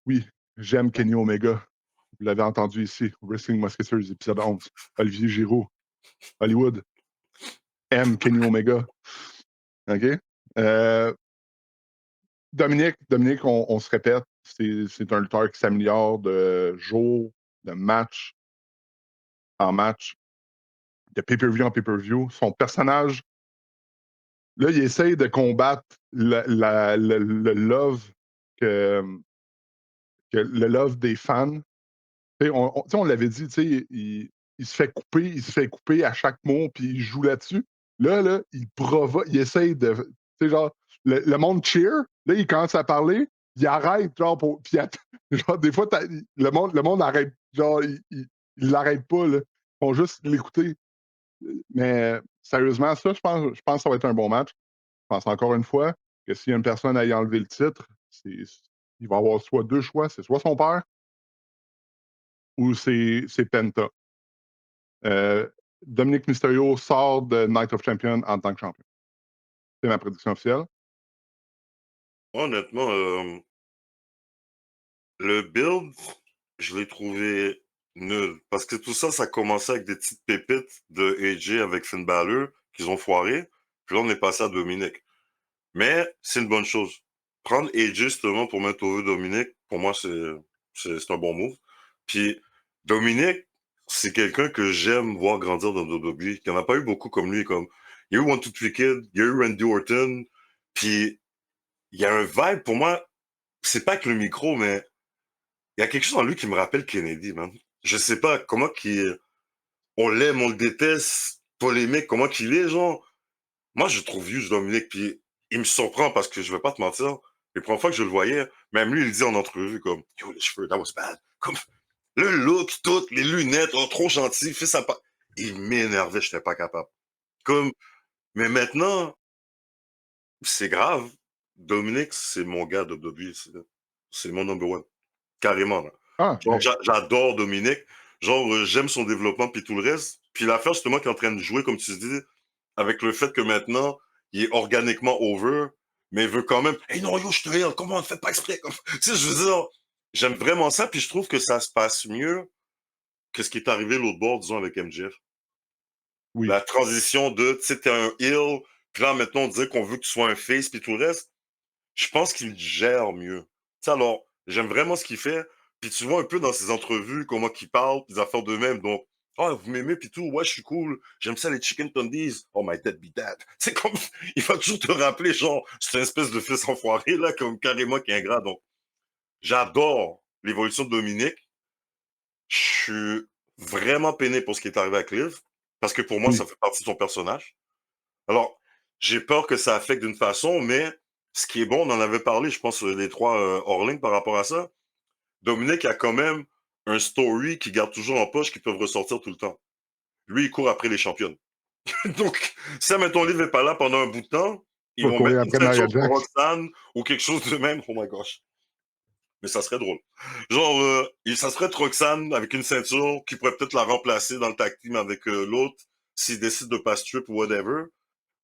Oui, j'aime Kenny Omega. Vous l'avez entendu ici, Wrestling Musketeers, épisode 11. Olivier Giroud, Hollywood, aime Kenny Omega. OK? Dominique, on se répète, c'est un lutteur qui s'améliore de jour, de match en match, de pay-per-view en pay-per-view. Son personnage, là, il essaye de combattre le love le love des fans. On l'avait dit, il se fait couper à chaque mot, puis il joue là-dessus. Là, il provoque, il essaye de. Tu sais, genre, le monde cheer, là, il commence à parler, il arrête, genre, puis genre, des fois, le monde arrête, genre, il l'arrête pas, là. Ils font juste l'écouter. Mais sérieusement, ça, je pense que ça va être un bon match. Je pense encore une fois que s'il y a une personne à y enlever le titre, il va avoir soit deux choix, c'est soit son père ou c'est Penta. Dominic Mysterio sort de Night of Champions en tant que champion. C'est ma prédiction officielle. Honnêtement, le build, je l'ai trouvé nul. Parce que tout ça, ça commençait avec des petites pépites de AJ avec Finn Balor qu'ils ont foiré. Puis là, on est passé à Dominic. Mais c'est une bonne chose. Prendre AJ justement pour mettre over Dominic, pour moi, c'est un bon move. Puis Dominic, c'est quelqu'un que j'aime voir grandir dans WWE. Il n'y en a pas eu beaucoup comme lui. Comme il y a eu One Two Three Kid, il y a eu Randy Orton. Puis il y a un vibe pour moi. C'est pas que le micro, mais il y a quelque chose en lui qui me rappelle Kennedy, man. Je sais pas comment on l'aime, on le déteste, polémique, comment qu'il est, genre. Moi, je trouve juste Dominique, puis il me surprend parce que je vais pas te mentir. Les premières fois que je le voyais, même lui, il dit en entrevue comme Yo, les cheveux, that was bad. Comme le look, tout, les lunettes, oh, trop gentil, fais ça pas. Il m'énervait, j'étais pas capable. Comme, mais maintenant, c'est grave. Dominique, c'est mon gars de WWE, c'est mon number one. Carrément, là. Ah, Genre, j'adore Dominique. Genre, j'aime son développement puis tout le reste. Puis l'affaire, justement, qui est en train de jouer, comme tu dis, avec le fait que maintenant, il est organiquement over, mais il veut quand même, hey non, yo, je te heal, comment on ne fait pas exprès? Tu sais, je veux dire, j'aime vraiment ça, puis je trouve que ça se passe mieux que ce qui est arrivé l'autre bord, disons, avec MJF. Oui. La transition de, tu sais, t'es un heel, puis là, maintenant, on dirait qu'on veut que tu sois un face, puis tout le reste. Je pense qu'il gère mieux. Tu sais, alors, j'aime vraiment ce qu'il fait, puis tu vois un peu dans ses entrevues comment qu'il parle, puis des affaires de même, donc, oh, vous m'aimez, puis tout, ouais, je suis cool, j'aime ça les chicken tendies, oh, my dad be dad. C'est comme, il va toujours te rappeler, genre, c'est une espèce de fils enfoiré, là, comme carrément qui est ingrat, donc, j'adore l'évolution de Dominique. Je suis vraiment peiné pour ce qui est arrivé avec Liv, parce que pour moi, Oui. ça fait partie de son personnage. Alors, j'ai peur que ça affecte d'une façon, mais ce qui est bon, on en avait parlé, je pense, les trois Orling par rapport à ça. Dominique a quand même un story qui garde toujours en poche, qui peuvent ressortir tout le temps. Lui, il court après les championnes. Donc, si, mettons, Liv n'est pas là pendant un bout de temps, Il ils va vont mettre courir une après Nia ceinture pour Jax. Roxanne ou quelque chose de même. Oh my gosh. Mais ça serait drôle. Genre, ça serait Roxanne avec une ceinture qui pourrait peut-être la remplacer dans le tag team avec l'autre s'il décide de pas strip ou whatever.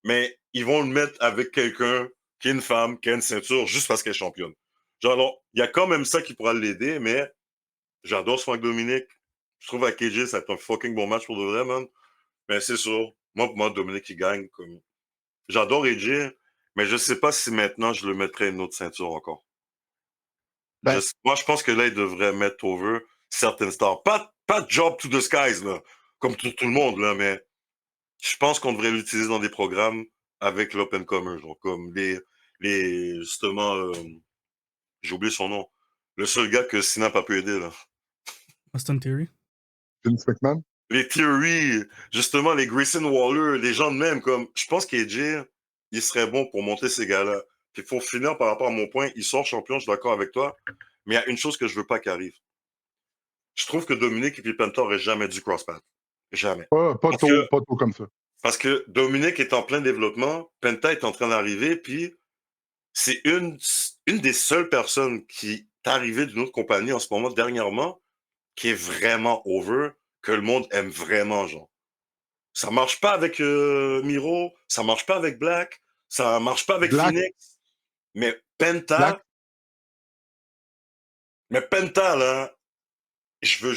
Mais ils vont le mettre avec quelqu'un qui est une femme, qui a une ceinture, juste parce qu'elle est championne. Genre, alors, il y a quand même ça qui pourra l'aider, mais j'adore ce Frank Dominique. Je trouve à KJ, ça va être un fucking bon match pour de vrai, man. Mais c'est sûr. Moi, pour moi, Dominique, il gagne. Comme... J'adore AJ, mais je sais pas si maintenant je le mettrais une autre ceinture encore. Ben, Moi, je pense que là, il devrait mettre over certaines stars. Pas job to the skies, là, comme tout le monde, là, mais je pense qu'on devrait l'utiliser dans des programmes avec l'open comer, genre comme justement, j'ai oublié son nom, le seul gars que Cena n'a pas pu aider là. Austin Theory. Vince McMahon. Les Theory, justement les Grayson Waller, les gens de même, comme je pense qu'AJ, il serait bon pour monter ces gars-là. Puis pour finir par rapport à mon point, il sort champion, je suis d'accord avec toi, mais il y a une chose que je veux pas qu'arrive. Je trouve que Dominique et puis Penta auraient jamais dû cross-path. Jamais. Pas Parce que tôt comme ça. Parce que Dominique est en plein développement, Penta est en train d'arriver, puis c'est une des seules personnes qui est arrivée d'une autre compagnie en ce moment, dernièrement, qui est vraiment over, que le monde aime vraiment, genre. Ça marche pas avec Miro, ça marche pas avec Black, ça marche pas avec Black, Phoenix, mais Black, Penta, là, je veux,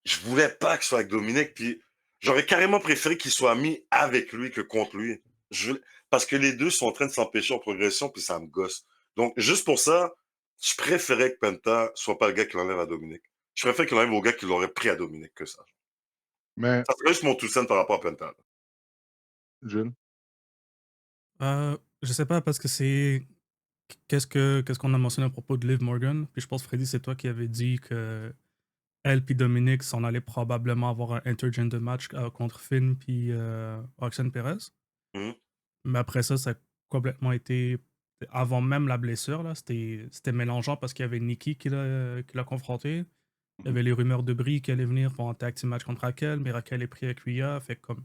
je voulais pas qu'il soit avec Dominique, puis j'aurais carrément préféré qu'il soit mis avec lui que contre lui. Parce que les deux sont en train de s'empêcher en progression, puis ça me gosse. Donc, juste pour ça, je préférais que Penta soit pas le gars qui l'enlève à Dominique. Je préfère qu'il l'enlève au gars qui l'aurait pris à Dominique que ça. mais Ça serait juste mon tout scène par rapport à Penta. Là. Jules. Je sais pas, parce que c'est. Qu'est-ce qu'on a mentionné à propos de Liv Morgan? Puis je pense, Freddy, c'est toi qui avais dit que elle puis Dominique s'en allaient probablement avoir un intergender match contre Finn puis Roxanne Perez. Mhm. Mais après ça, ça a complètement été. Avant même la blessure, là, c'était mélangeant parce qu'il y avait Nikki qui l'a confronté. Il y avait les rumeurs de Brie qui allait venir pour un tag team match contre Raquel, mais Raquel est pris avec Rhea. Fait comme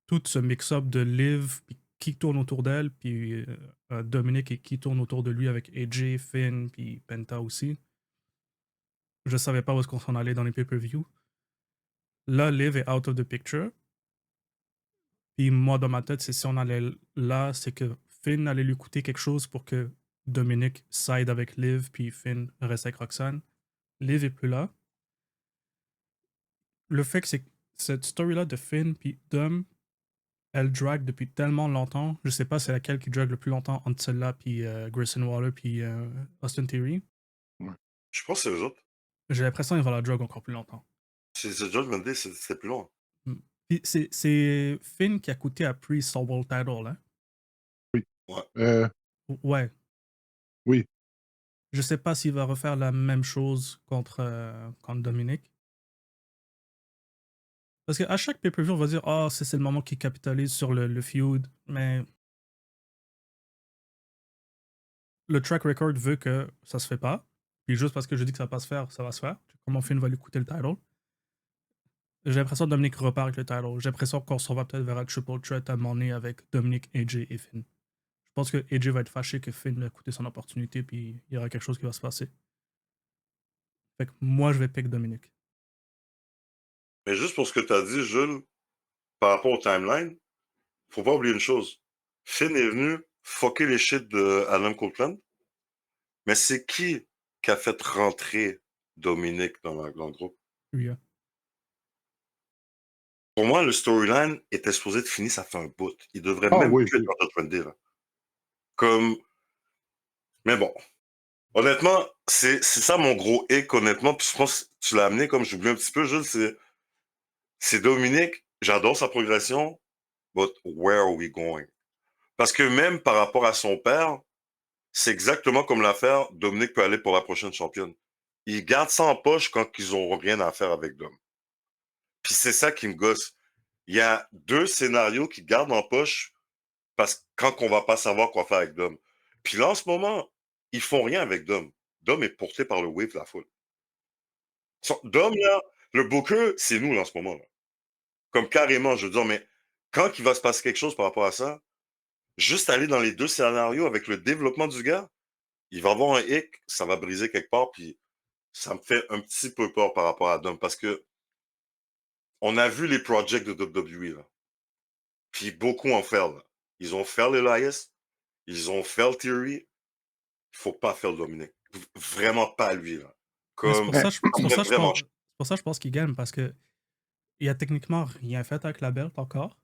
tout ce mix-up de Liv, puis qui tourne autour d'elle, puis Dominique et qui tourne autour de lui avec AJ, Finn, puis Penta aussi. Je savais pas où est-ce qu'on s'en allait dans les pay-per-view. Là, Liv est out of the picture. Puis moi, dans ma tête, c'est si on allait là, c'est que Finn allait lui coûter quelque chose pour que Dominique side avec Liv, puis Finn reste avec Roxanne. Liv est plus là. Le fait que c'est cette story-là de Finn puis Dom, elle drag depuis tellement longtemps. Je sais pas c'est laquelle qui drag le plus longtemps entre celle-là puis Grayson Waller puis Austin Theory. Ouais. Je pense que c'est eux autres. J'ai l'impression qu'ils vont la drag encore plus longtemps. C'est Judgment Day, c'était plus long. Mm. Puis c'est Finn qui a coûté à Priest son world title, hein? Oui. Ouais. Ouais. Oui. Je sais pas s'il va refaire la même chose contre Dominique. Parce qu'à chaque pay-per-view, on va dire oh, c'est le moment qui capitalise sur le feud. Mais le track record veut que ça se fait pas. Puis juste parce que je dis que ça va pas se faire, ça va se faire. Comment Finn va lui coûter le title. J'ai l'impression que Dominique repart avec le title. J'ai l'impression qu'on s'en va peut-être vers un triple threat à un moment donné avec Dominique, AJ et Finn. Je pense que AJ va être fâché que Finn lui a coûté son opportunité, puis il y aura quelque chose qui va se passer. Fait que moi, je vais pick Dominique. Mais juste pour ce que tu as dit, Jules, par rapport au timeline, faut pas oublier une chose. Finn est venu fucké les shit de Adam Copeland, mais c'est qui a fait rentrer Dominic dans le groupe? Rhea. Pour moi, le storyline était supposé de finir, ça fait un bout. Il devrait Ah même oui, plus oui. être en trendy, là. Comme... Mais bon, honnêtement, c'est ça mon gros hic, honnêtement, puis je pense que tu l'as amené, comme j'oublie un petit peu, Jules, c'est Dominic, j'adore sa progression, but where are we going? Parce que même par rapport à son père, c'est exactement comme l'affaire Dominic peut aller pour la prochaine championne. Il garde ça en poche quand ils ont rien à faire avec Dom. Puis c'est ça qui me gosse. Il y a 2 scénarios qu'ils gardent en poche parce que quand on va pas savoir quoi faire avec Dom. Puis là, en ce moment, ils font rien avec Dom. Dom est porté par le wave de la foule. Dom, là, le booker, c'est nous, là, en ce moment, là. Comme carrément, je veux dire, mais quand il va se passer quelque chose par rapport à ça, juste aller dans les 2 scénarios avec le développement du gars, il va avoir un hic, ça va briser quelque part, puis ça me fait un petit peu peur par rapport à Dom, parce que on a vu les projects de WWE, là. Puis beaucoup en fait, là. Ils ont fait l'Elias, ils ont fait le Theory, il faut pas faire le Dominic. Vraiment pas lui, là. Mais Comme, Mais, c'est pour ça, je vraiment. pense, c'est pour ça, je pense qu'il gagne parce que il a techniquement rien fait avec la belt encore.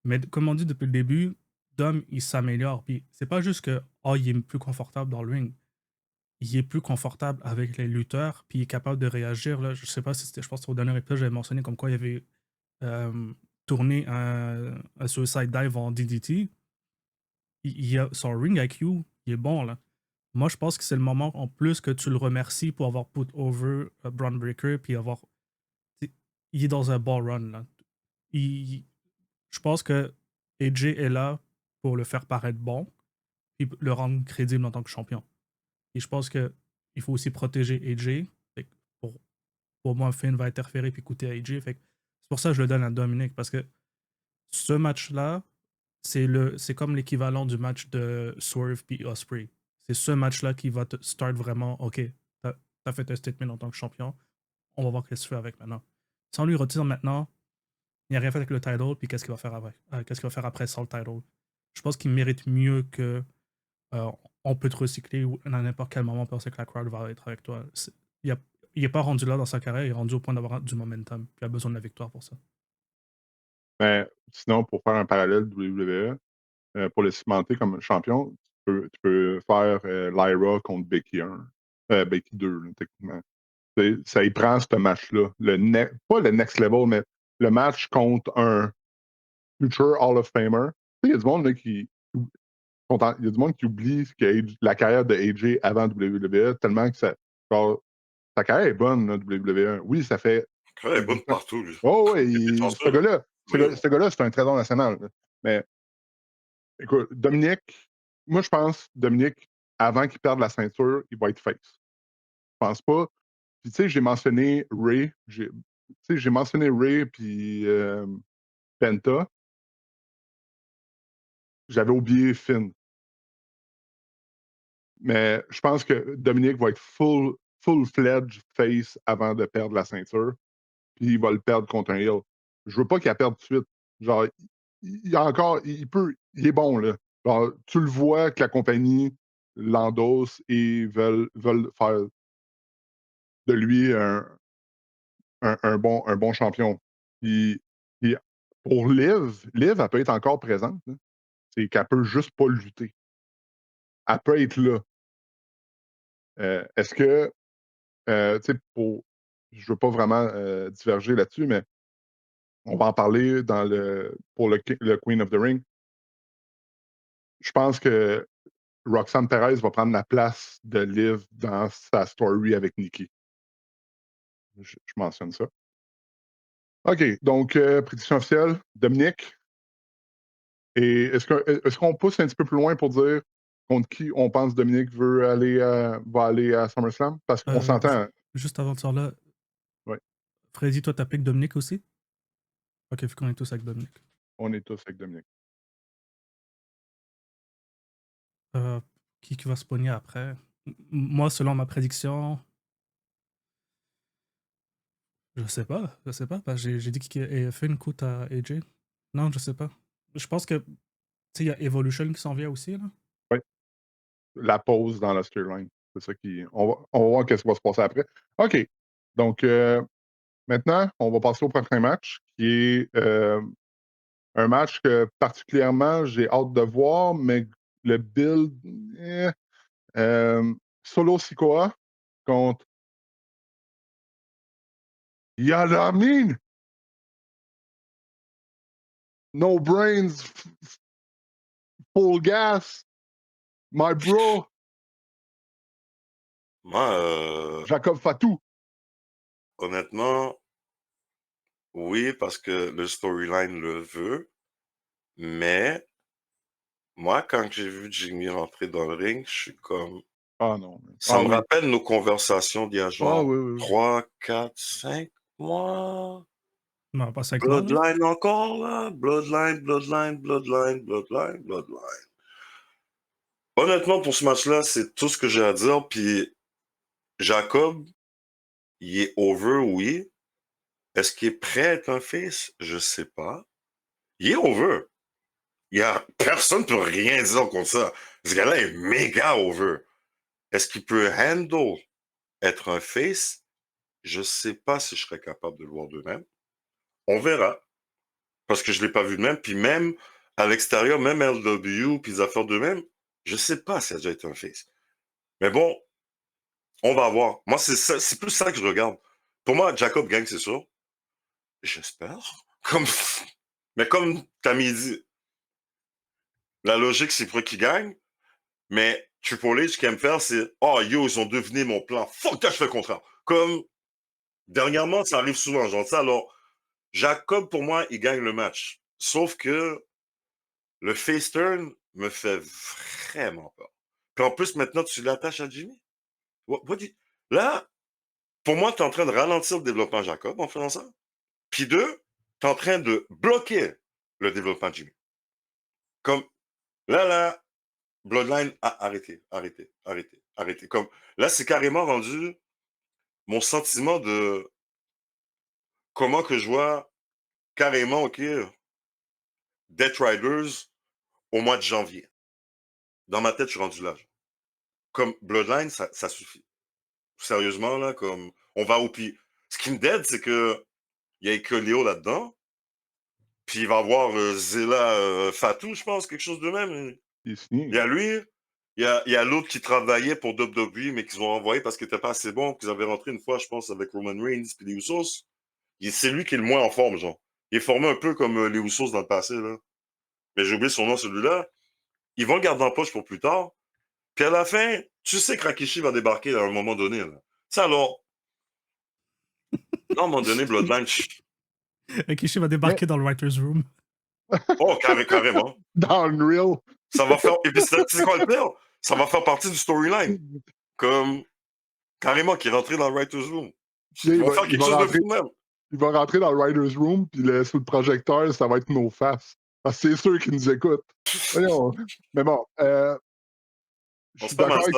Mais comme on dit depuis le début, Dom, il s'améliore. Puis c'est pas juste que, oh, il est plus confortable dans le ring. Il est plus confortable avec les lutteurs, puis il est capable de réagir. Là. Je sais pas si c'était, je pense que au dernier épisode, j'avais mentionné comme quoi il avait tourné un Suicide Dive en DDT. Son ring IQ, il est bon, là. Moi, je pense que c'est le moment en plus que tu le remercies pour avoir put over Braun Breaker, puis avoir. Il est dans un bon run, là. Il- je pense que AJ est là pour le faire paraître bon, puis le rendre crédible en tant que champion. Et je pense que il faut aussi protéger AJ. Fait que pour moi, Finn va interférer puis coûter à AJ. C'est pour ça que je le donne à Dominic, parce que ce match-là, c'est comme l'équivalent du match de Swerve puis Osprey. C'est ce match-là qui va te start vraiment, OK, t'as fait un statement en tant que champion, on va voir ce que tu fais avec maintenant. Si on lui retire maintenant, il n'a rien fait avec le title, puis qu'est-ce qu'il va faire avec? Qu'est-ce qu'il va faire après sans le title? Je pense qu'il mérite mieux que euh, on peut te recycler à n'importe quel moment parce que la crowd va être avec toi. Il n'est pas rendu là dans sa carrière, il est rendu au point d'avoir du momentum, puis il a besoin de la victoire pour ça. mais sinon, pour faire un parallèle WWE, pour le cimenter comme champion, tu peux faire Lyra contre Becky 1. Becky 2, là, techniquement. Ça y prend ce match-là. Pas le next level, mais le match contre un future Hall of Famer. Il y a du monde là, il y a du monde qui oublie la carrière de AJ avant WWE tellement que genre, sa carrière est bonne, là, WWE. Oui, ça fait. Ouais, il est bon partout, lui. Oh, oui, Il était ce chanceux, là. gars-là, Oui. ce gars-là, c'est un trésor national. Là. Mais écoute, Dominique, moi, je pense, Dominique, avant qu'il perde la ceinture, il va être face. Je pense pas. Puis, tu sais, j'ai mentionné Ray. J'ai mentionné Ray puis Penta. J'avais oublié Finn. Mais je pense que Dominique va être full-fledged face avant de perdre la ceinture. Puis il va le perdre contre un heel. Je veux pas qu'il la perde tout de suite. Genre, il a encore. Il est bon, là. Genre, tu le vois que la compagnie l'endosse et veulent faire de lui un bon champion. Puis pour Liv, elle peut être encore présente. Là. C'est qu'elle peut juste pas lutter. Elle peut être là. Est-ce que, tu sais, je veux pas vraiment diverger là-dessus, mais on va en parler pour le Queen of the Ring. Je pense que Roxanne Perez va prendre la place de Liv dans sa story avec Nikki. Je mentionne ça. OK, donc, prédiction officielle, Dominique. Et est-ce qu'on pousse un petit peu plus loin pour dire contre qui on pense Dominique va aller à SummerSlam? Parce qu'on s'entend. Juste avant de ça, là, Oui, Freddy, toi, t'appliques Dominique aussi? Ok, vu qu'on est tous avec Dominique. on est tous avec Dominique. Euh, qui va se pogner après? Moi, selon ma prédiction, je sais pas, parce que j'ai dit qu'il ait fait une coûte à AJ. Non, je sais pas. Je pense que, tu sais, il y a Evolution qui s'en vient aussi, là. Ouais, la pause dans la storyline. C'est ça qui. On va voir qu'est-ce qui va se passer après. OK. Donc, maintenant, on va passer au prochain match, qui est un match que particulièrement j'ai hâte de voir, mais le build. Solo Sikoa contre Yadamin. No brains, full gas. My bro, Moi, Jacob Fatou. honnêtement, oui, parce que le storyline le veut, mais moi, quand j'ai vu Jimmy rentrer dans le ring, je suis comme... Ah non. Ça Ah me oui. rappelle nos conversations d'il y a Ah genre oui, oui, oui. 3, 4, 5 mois. Non, pas 5 mois, là. Bloodline encore, là. Bloodline, Bloodline, Bloodline, Bloodline, Bloodline. Honnêtement, pour ce match-là, c'est tout ce que j'ai à dire. Puis Jacob, il est over, oui. Est-ce qu'il est prêt à être un face? Je sais pas. Il est over. Il y a personne ne peut rien dire contre ça. Ce gars-là est méga over. Est-ce qu'il peut handle être un face? Je sais pas si je serais capable de le voir de même. On verra. Parce que je l'ai pas vu de même. Puis même à l'extérieur, même LW, puis les affaires de même, je sais pas si ça a déjà été un face. Mais bon, on va voir. Moi, c'est plus ça que je regarde. Pour moi, Jacob gagne, c'est sûr. J'espère. Comme, mais comme Tammy dit, la logique, c'est pour qu'il gagne. Mais Triple H, ce qu'il aime faire, c'est oh yo, ils ont deviné mon plan. Fuck that, je fais le contraire. Comme dernièrement, ça arrive souvent, genre ça. Alors, Jacob, pour moi, il gagne le match. Sauf que le face turn me fait vraiment peur. Puis en plus, maintenant, tu l'attaches à Jimmy. Là, pour moi, tu es en train de ralentir le développement de Jacob en faisant ça. Puis deux, tu es en train de bloquer le développement de Jimmy. Comme là, Bloodline a arrêté. Comme là, c'est carrément rendu mon sentiment de comment que je vois carrément, OK, Death Riders au mois de janvier. Dans ma tête, je suis rendu là. Comme Bloodline, ça suffit. Sérieusement, là, comme on va au pire. Ce qui me dead, c'est que il y a Icolio là-dedans, puis il va y avoir Zilla Fatou, je pense, quelque chose de même. Il est signé. Il y a lui, il y a l'autre qui travaillait pour WWE, mais qu'ils ont envoyé parce qu'il n'était pas assez bon, qu'ils avaient rentré une fois, je pense, avec Roman Reigns puis les Usos. C'est lui qui est le moins en forme, genre. Il est formé un peu comme les Usos dans le passé, là. Mais j'ai oublié son nom, celui-là. Ils vont le garder en poche pour plus tard. Puis à la fin, tu sais que Rikishi va débarquer à un moment donné, là. Ça, alors, à un moment donné, Bloodline... Kishi va débarquer dans le writer's room. Oh, carrément. Dans Unreal. Ça va faire... Et puis, c'est quoi le pire? Ça va faire partie du storyline. Comme, carrément, qui est rentré dans le writer's room. Ils vont faire quelque chose de fou même. Il va rentrer dans le writer's room, puis sous le projecteur, ça va être nos faces. Parce que c'est ceux qui nous écoutent. Voyons. Mais bon, je suis d'accord avec...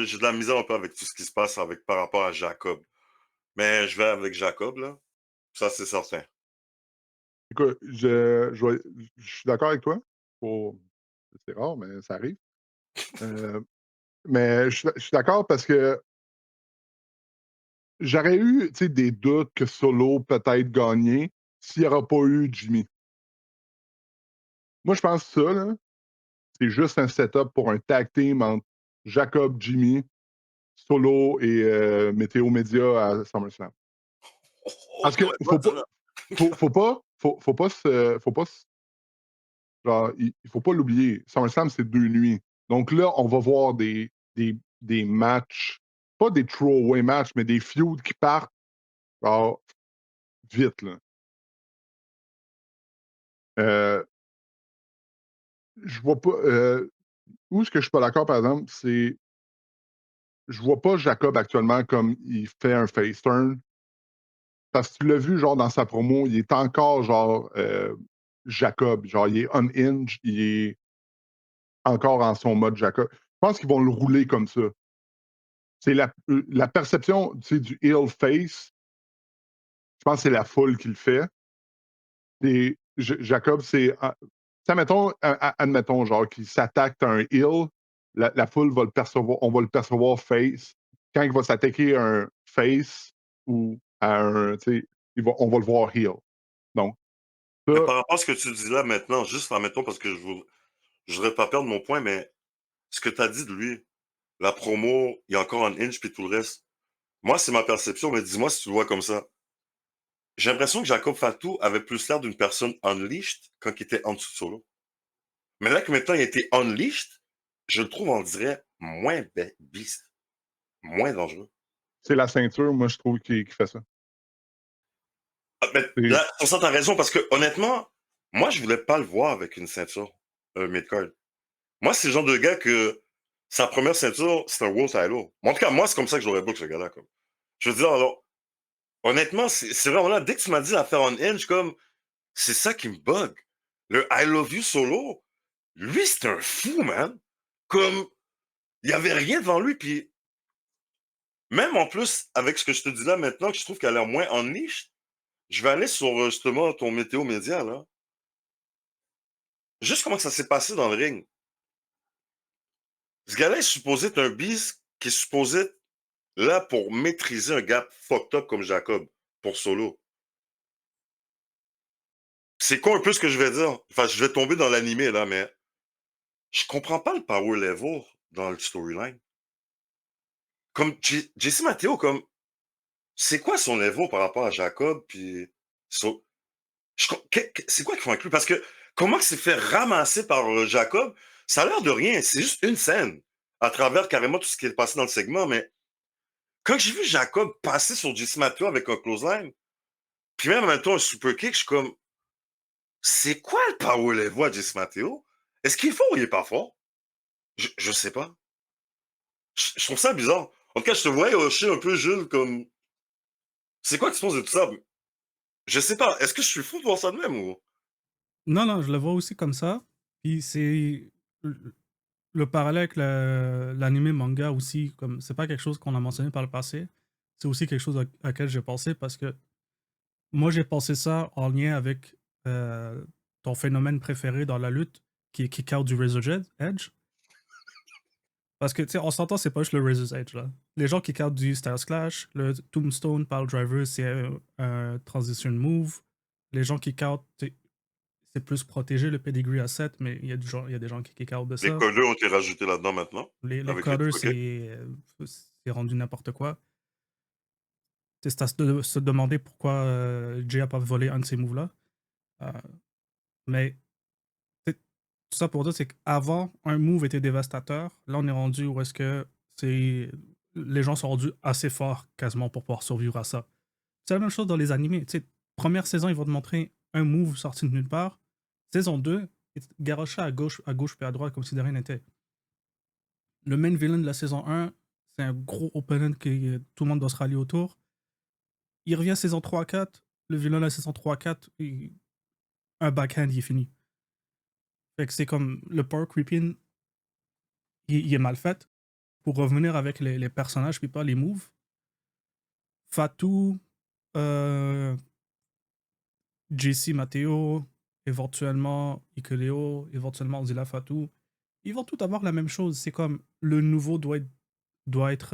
J'ai de la misère un peu avec tout ce qui se passe par rapport à Jacob. Mais je vais avec Jacob, là. Ça, c'est certain. Écoute, je suis d'accord avec toi. C'est rare, mais ça arrive. Mais je suis d'accord parce que j'aurais eu des doutes que Solo peut-être gagné s'il n'y aura pas eu Jimmy. Moi, je pense que ça, là, c'est juste un setup pour un tag team entre Jacob, Jimmy, Solo et Météo Média à SummerSlam. Parce que il faut pas l'oublier. SummerSlam, c'est 2 nuits. Donc là, on va voir des matchs, pas des throwaway matchs, mais des feuds qui partent genre, vite. Là. Je vois pas. Où est-ce que je suis pas d'accord, par exemple, c'est. Je vois pas Jacob actuellement comme il fait un face turn. Parce que tu l'as vu, genre, dans sa promo, il est encore, genre, Jacob. Genre, il est unhinged, il est encore en son mode Jacob. Je pense qu'ils vont le rouler comme ça. C'est la perception du heel face. Je pense que c'est la foule qui le fait. Et Jacob, sais, mettons, admettons, genre, qu'il s'attaque à un heal, la foule va le percevoir, on va le percevoir face. Quand il va s'attaquer à un face ou à un, tu sais, on va le voir heal. Donc, Mais ça, par rapport à ce que tu dis là maintenant, juste admettons parce que je voudrais pas perdre mon point, mais ce que tu as dit de lui, la promo, il y a encore un inch puis tout le reste. Moi, c'est ma perception, mais dis-moi si tu le vois comme ça. J'ai l'impression que Jacob Fatou avait plus l'air d'une personne unleashed quand il était en dessous de Solo. Mais là que maintenant il a été unleashed, je le trouve, on dirait, moins beast, moins dangereux. c'est la ceinture, moi, je trouve, qui fait ça. Ah, mais C'est- là, pour ça, t'as raison, parce que honnêtement, moi, je voulais pas le voir avec une ceinture mid-card. Moi, c'est le genre de gars que sa première ceinture, c'est un World Title. En tout cas, moi, c'est comme ça que j'aurais book ce gars-là. Comme. Je veux dire, alors, honnêtement, c'est vraiment là, dès que tu m'as dit l'affaire on Hinge, comme, c'est ça qui me bug. Le I Love You solo, lui, c'est un fou, man. Comme, il y avait rien devant lui, puis même en plus, avec ce que je te dis là maintenant, que je trouve qu'elle a l'air moins unleashed, je vais aller sur justement ton météo média, là. Juste comment que ça s'est passé dans le ring. Ce gars-là est supposé être un beast qui est supposé être là pour maîtriser un gars fucked up comme Jacob, pour Solo. C'est quoi un peu ce que je vais dire? Enfin, je vais tomber dans l'animé, là, mais je comprends pas le power level dans le storyline. Comme Jesse Matteo, comme, c'est quoi son level par rapport à Jacob, puis c'est quoi qu'ils font avec lui? Parce que comment il s'est fait ramasser par Jacob, ça a l'air de rien. C'est juste une scène à travers carrément tout ce qui est passé dans le segment. Mais quand j'ai vu Jacob passer sur Jesse Matthew avec un clothesline, puis même en même temps un super kick, je suis comme, c'est quoi le power level de Jesse Matthew? Est-ce qu'il est fort ou il est pas fort? Je sais pas. Je trouve ça bizarre. En tout cas, je te voyais hocher un peu, Jules, comme, c'est quoi que tu penses de tout ça? Je sais pas. Est-ce que je suis fou de voir ça de même ou? Non, non, je le vois aussi comme ça. Puis c'est le parallèle avec l'anime manga aussi, comme c'est pas quelque chose qu'on a mentionné par le passé. C'est aussi quelque chose à laquelle j'ai pensé parce que moi j'ai pensé ça en lien avec ton phénomène préféré dans la lutte, qui est kick out du Razor's Edge. Parce que, tu sais, on s'entend, c'est pas juste le Razor's Edge, là. Les gens qui kick out du Styles Clash, le Tombstone Pile Driver, c'est un transition move. Les gens qui kick out, c'est plus protégé le pedigree à 7, mais il y a des gens qui kick out de Les ça. colleux ont été rajoutés là-dedans maintenant, Les avec les coders, trucs. c'est rendu n'importe quoi. C'est à se demander pourquoi Jay a pas volé un de ces moves-là. Euh, mais tout ça pour dire, c'est qu'avant, un move était dévastateur. Là, on est rendu où est-ce que c'est les gens sont rendus assez forts quasiment pour pouvoir survivre à ça. C'est la même chose dans les animés. Tu sais, première saison, ils vont te montrer un move sorti de nulle part. Saison 2, garoché à gauche puis à droite comme si de rien n'était. Le main villain de la saison 1, c'est un gros opponent que tout le monde doit se rallier autour. Il revient saison 3-4, le villain de la saison 3-4, un backhand, il est fini. Fait que c'est comme le power creeping, il est mal fait. Pour revenir avec les personnages puis pas les moves, Fatou, euh, JC Matteo, éventuellement Ikeleo, éventuellement Zilla Fatou, ils vont tout avoir la même chose. C'est comme le nouveau doit être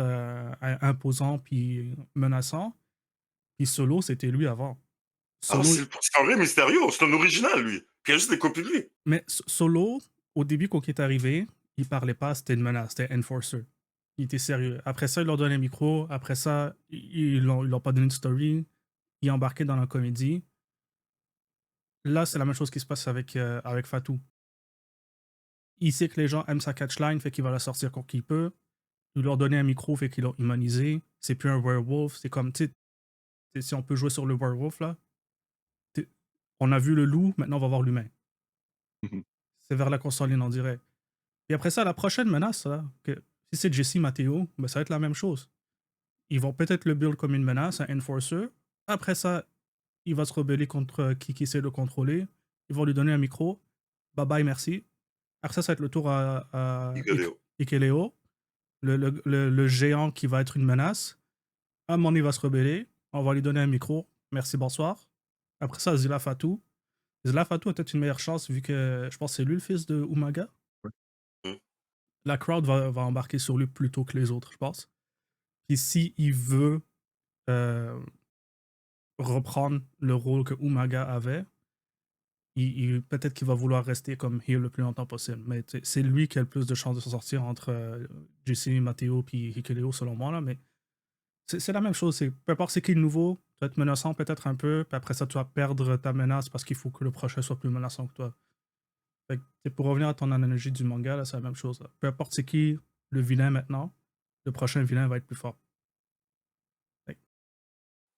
imposant puis menaçant. Puis Solo, c'était lui avant. Ah, Solo, c'est un vrai mystérieux, c'est un original, lui. Puis il y a juste des copies de lui. mais Solo, au début, quand il est arrivé, il parlait pas, c'était une menace, c'était Enforcer. Il était sérieux. Après ça, il leur donne un micro. Après ça, ils l'ont pas donné de story. Il est embarqué dans la comédie. Là, c'est la même chose qui se passe avec Fatou. Il sait que les gens aiment sa catchline, fait qu'il va la sortir quand il peut. Il leur donner un micro, fait qu'ils l'ont humanisé. C'est plus un werewolf. C'est comme, tu sais, si on peut jouer sur le werewolf, là. On a vu le loup, maintenant on va voir l'humain. Mhm. C'est vers la console en direct. Et après ça, la prochaine menace, là, si c'est Jesse Matteo, ben, ça va être la même chose. Ils vont peut-être le build comme une menace, un enforcer. Après ça, il va se rebeller contre qui essaie de le contrôler. Ils vont lui donner un micro. Bye bye, merci. Après ça va être le tour à Ikeleo. Ikeleo, le géant qui va être une menace. À un moment, il va se rebeller. On va lui donner un micro. Merci, bonsoir. Après ça, Zilla Fatou. Zlaf a peut-être une meilleure chance vu que je pense que c'est lui le fils de Umaga. Hmm. La crowd va embarquer sur lui plus tôt que les autres, je pense. Puis si il veut euh, reprendre le rôle que Umaga avait, peut-être qu'il va vouloir rester comme heel le plus longtemps possible. Mais c'est lui qui a le plus de chances de s'en sortir entre JC, Matteo puis Hikuleo, selon moi. Là, mais c'est la même chose. Peu importe c'est qui le nouveau, tu vas être menaçant peut-être un peu, puis après ça, tu vas perdre ta menace parce qu'il faut que le prochain soit plus menaçant que toi. Fait que, pour revenir à ton analogie du manga, là, c'est la même chose. Là. Peu importe c'est qui le vilain maintenant, le prochain vilain va être plus fort. Fait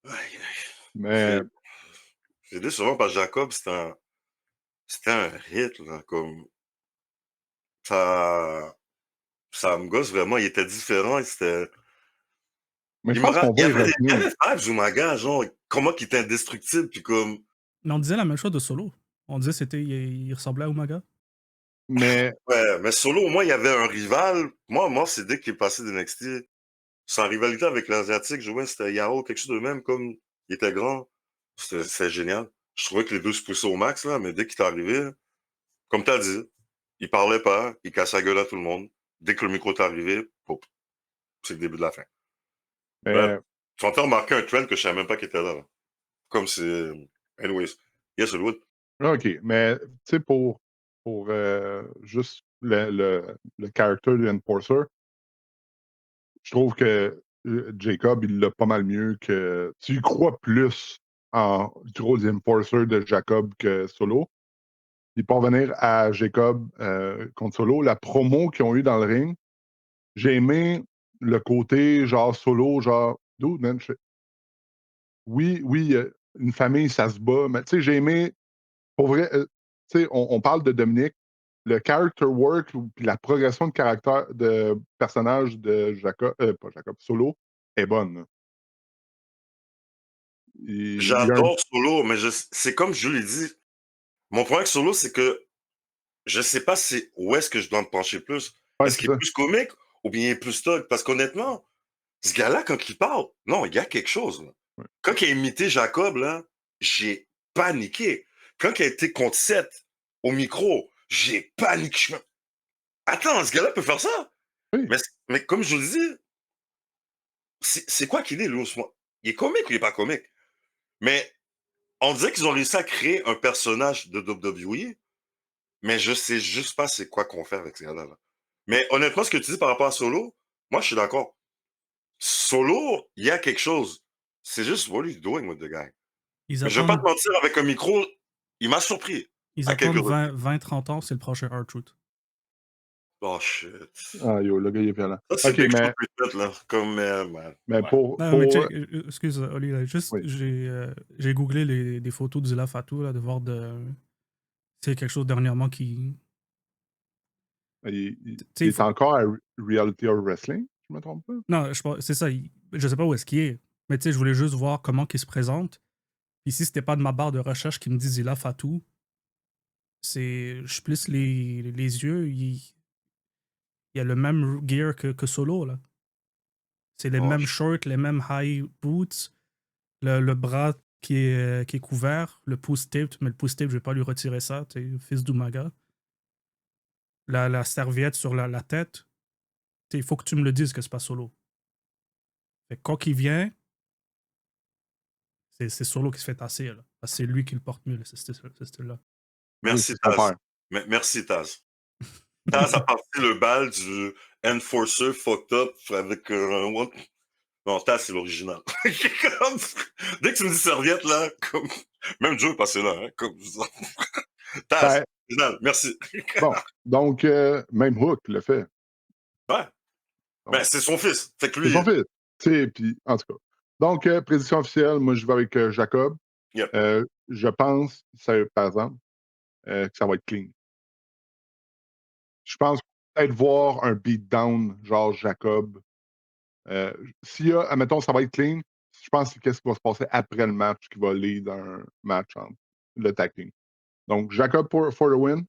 Aïe, aïe. Mais C'est décevant parce que Jacob, c'était un hit, là, comme ça, ça me gosse vraiment. Il était différent. je pense qu'on Il y va y avait il y revenir. avait Fab Zumaga, genre, comment qu'il était indestructible, puis comme. Mais on disait la même chose de Solo. On disait il ressemblait à Umaga. Mais Ouais, mais Solo, au moins, il y avait un rival. Moi, c'est dès qu'il est passé d'NXT, sa rivalité avec l'Asiatique, je vois, c'était Yao, quelque chose de même, comme il était grand. C'était génial. Je trouvais que les deux se poussaient au max, là, mais dès qu'il est arrivé, comme t'as dit, il parlait pas, il cassait la gueule à tout le monde. Dès que le micro est arrivé, pop, c'est le début de la fin. Bref, mais tu vas remarquer un trend que je savais même pas qu'il était là. Comme c'est. Anyways. Yes, Hollywood. OK, mais tu sais, pour juste le character de Enforcer, je trouve que Jacob, il l'a pas mal mieux que. Tu y crois plus du rôle d'Enforcer de Jacob que Solo. Puis pour revenir à Jacob contre Solo, la promo qu'ils ont eu dans le ring, j'ai aimé le côté genre Solo, genre, dude, man, oui, oui, une famille, ça se bat, mais tu sais, j'ai aimé, pour vrai, tu sais, on parle de Dominique, le character work, puis la progression de caractère de personnage de Jacob, pas Jacob, Solo, est bonne. Là. Il y a un. J'adore Solo, mais c'est comme je l'ai dit. Mon problème avec Solo, c'est que je sais pas où est-ce que je dois me pencher plus. Ouais, Est-ce c'est qu'il est ça. plus comique ou bien il est plus thug? Parce qu'honnêtement, ce gars-là, quand il parle, non, il y a quelque chose. Là. Ouais. Quand il a imité Jacob, là, j'ai paniqué. Quand il a été contre Seth au micro, j'ai paniqué. Attends, ce gars-là peut faire ça? Oui. Mais comme je vous le dis, c'est quoi qu'il est, lui, il est comique ou il est pas comique? Mais on dirait qu'ils ont réussi à créer un personnage de WWE, mais je sais juste pas c'est quoi qu'on fait avec ce gars-là. Là. Mais honnêtement, ce que tu dis par rapport à Solo, moi, je suis d'accord. Solo, il y a quelque chose. C'est juste, what are you doing with the guy? Ils Mais je vais pas te attendent, mentir, avec un micro, il m'a surpris ils à quelques attendent reprises. 20-30 ans, c'est le prochain R-Truth. Oh shit. Ah, yo, le gars, il est violent. Ça, c'est OK, Big Show peut-être, là. Comme, mais ouais. Non, mais pour check, excuse, Oli, là, juste, oui, j'ai googlé des photos du La Fatou, là, de voir c'est quelque chose dernièrement qui. il est encore à Reality of Wrestling, je me trompe pas? Non, c'est ça, je sais pas où est-ce qu'il est, mais tu sais, je voulais juste voir comment il se présente. Puis si c'était pas de ma barre de recherche qui me dit Zila Fatou, je plisse les yeux, il y a le même gear que Solo, là. C'est les Oh, mêmes shorts, les mêmes high boots, le bras qui est couvert, le pouce taped, mais le pouce taped, je vais pas lui retirer ça, tu sais, fils d'Umaga. La serviette sur la tête, il faut que tu me le dises que c'est pas Solo. Fait que quand il vient, c'est Solo qui se fait tasser, là. Parce que c'est lui qui le porte mieux, ce style-là. Oui, merci, c'est son Taz. père. Merci, Taz. Taz a parti le bal du Enforcer fucked up avec un one. Non, Taz, c'est l'original. Dès que tu me dis serviette, là, comme. Même Joe est passé là, hein, comme. Taz, Ben, original, merci. bon, donc, même Hook le fait. Ouais. Ben, Donc, c'est son fils. Fait que c'est lui, son fils. Tu sais, puis, en tout cas. Donc, prédiction officielle, moi, je vais avec Jacob. yep. Je pense, par exemple, que ça va être clean. Je pense peut-être voir un beatdown, genre Jacob. S'il y a, admettons, ça va être clean, je pense que qu'est-ce qui va se passer après le match qui va lead un match entre le tag team. Donc, Jacob for the win,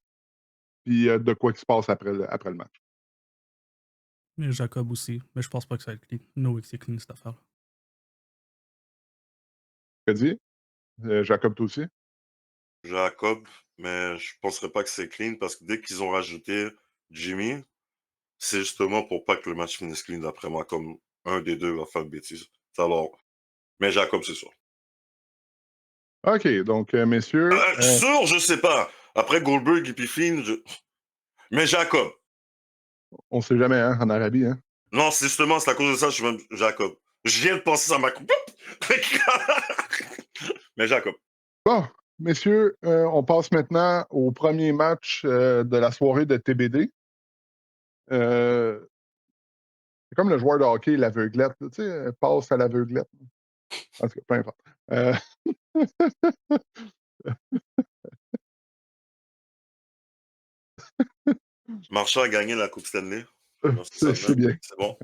puis de quoi qui se passe après le match. Et Jacob aussi, mais je pense pas que ça va être clean. No way que c'est clean cette affaire-là. Tu as dit? Jacob, toi aussi? Jacob, mais je penserais pas que c'est clean parce que dès qu'ils ont rajouté Jimmy, c'est justement pour pas que le match finisse clean d'après moi, comme un des deux va faire une bêtise. Alors, mais Jacob, c'est sûr. OK, donc, messieurs, Sûr, je sais pas. Après Goldberg et puis Finn, mais Jacob. on sait jamais, hein, en Arabie, hein. Non, c'est justement, c'est à cause de ça que je suis même Jacob. Je viens de penser ça m'a. Mais Jacob. Bon, messieurs, on passe maintenant au premier match de la soirée de TBD. C'est comme le joueur de hockey, l'aveuglette. Tu sais, passe à l'aveuglette. En tout cas, peu importe. Marchand a gagné la Coupe Stanley. Non, c'est ça, C'est bien. c'est bon.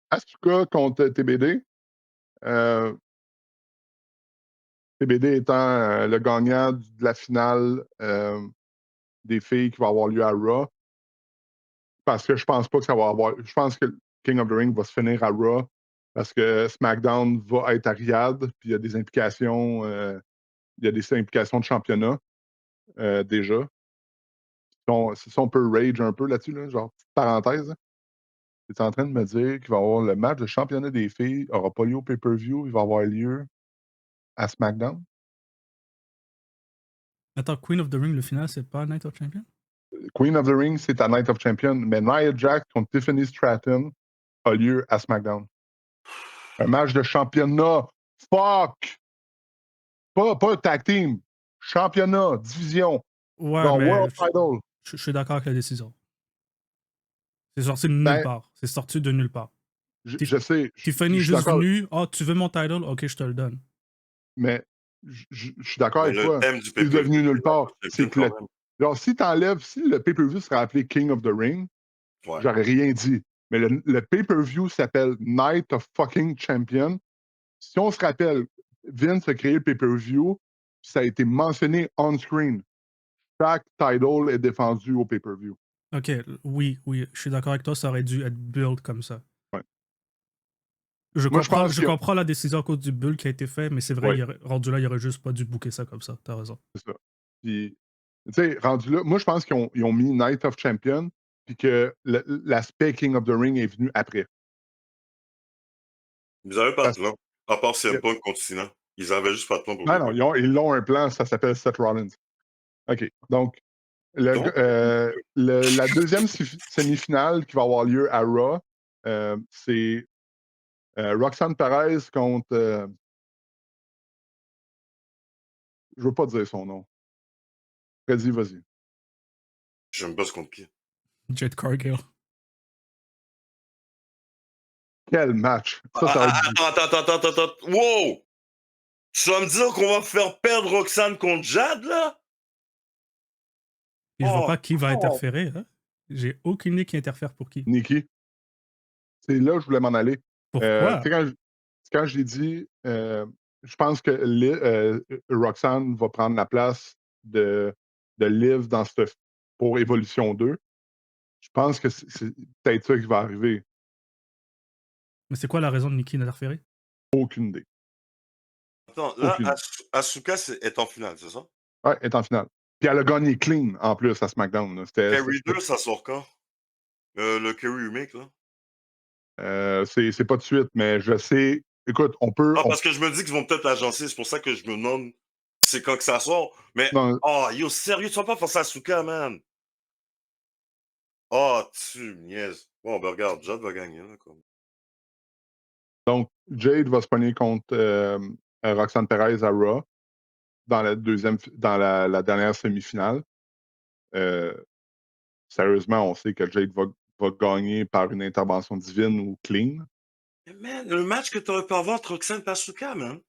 Asuka contre TBD. TBD étant le gagnant de la finale des filles qui va avoir lieu à Raw. Parce que je pense pas que ça va avoir. Je pense que King of the Ring va se finir à Raw parce que SmackDown va être à Riyadh, puis il y a des implications. Il y a des implications de championnat déjà. Si on peut rage un peu là-dessus, là, genre petite parenthèse. Tu es en train de me dire qu'il va y avoir le match de championnat des filles, n'aura pas lieu au pay-per-view, il va avoir lieu à SmackDown? Attends, Queen of the Ring, le final, c'est pas Night of Champions? Queen of the Ring, c'est à Night of Champions, mais Nia Jax contre Tiffany Stratton a lieu à SmackDown. Un match de championnat. Fuck! Pas tag team. Championnat, division. Ouais, Genre mais World Title. je suis d'accord avec la décision. C'est sorti de nulle Ben, part. C'est sorti de nulle part. je sais. Tiffany Je est suis juste d'accord. venue. Oh, tu veux mon title? Ok, je te le donne. Mais je suis d'accord Mais avec le toi. thème du C'est pay-per-view, devenu nulle part. c'est C'est que quand même. genre, si le pay-per-view serait appelé King of the Ring, Ouais. j'aurais rien dit. Mais le pay-per-view s'appelle Night of fucking Champion. Si on se rappelle, Vince a créé le pay-per-view, ça a été mentionné on-screen. Chaque title est défendu au pay-per-view. Ok, oui, je suis d'accord avec toi, ça aurait dû être build comme ça. Ouais. Je Moi, je pense que. comprends la décision à cause du build qui a été fait, mais c'est vrai, Ouais, rendu là, il aurait juste pas dû booker ça comme ça. T'as raison. c'est ça. Puis, tu sais, rendu là, moi, je pense qu'ils ont mis Night of Champion, puis que l'aspect King of the Ring est venu après. Ils n'avaient pas de Parce plan. À part que, CM Punk continent. Ils avaient juste pas de plan pour non, le ils ont un plan, ça s'appelle Seth Rollins. OK. Donc, Donc, la deuxième semi-finale qui va avoir lieu à Raw, c'est Roxanne Perez contre. Je veux pas dire son nom. Freddy, vas-y. j'aime pas ce contre qui. Jet Cargill. Quel match! Ça va être du. Attends. Wow! Tu vas me dire qu'on va faire perdre Roxane contre Jade, là? Et je vois Oh, pas qui va interférer. Hein? J'ai aucune idée qui interfère pour qui. Nikki. C'est là que je voulais m'en aller. Pourquoi? Tu sais, quand j'ai dit, je pense que Roxanne va prendre la place de Liv pour Évolution 2. Je pense que c'est peut-être ça qui va arriver. Mais c'est quoi la raison de Nikki d'interférer? Aucune idée. attends, là, Aucune. Asuka est en finale, c'est ça? Ouais, elle est en finale. Puis elle a gagné clean en plus à SmackDown. Là. Carrie 2, ça sort quand? Le Carrie Remake, là? C'est pas de suite, mais je sais. Écoute, on peut. Ah, parce que je me dis qu'ils vont peut-être l'agencer, c'est pour ça que je me demande c'est quand que ça sort. Mais, Non, oh, yo, sérieux, tu vas pas faire ça à Asuka, man? Oh, tu me niaises. Bon, ben regarde, Jade va gagner, là, comme. donc, Jade va se pogner contre Roxanne Perez à Raw dans la dernière semi-finale. Sérieusement, on sait que Jade va gagner par une intervention divine ou clean. Mais man, le match que t'aurais pu avoir entre Roxanne et Asuka, man.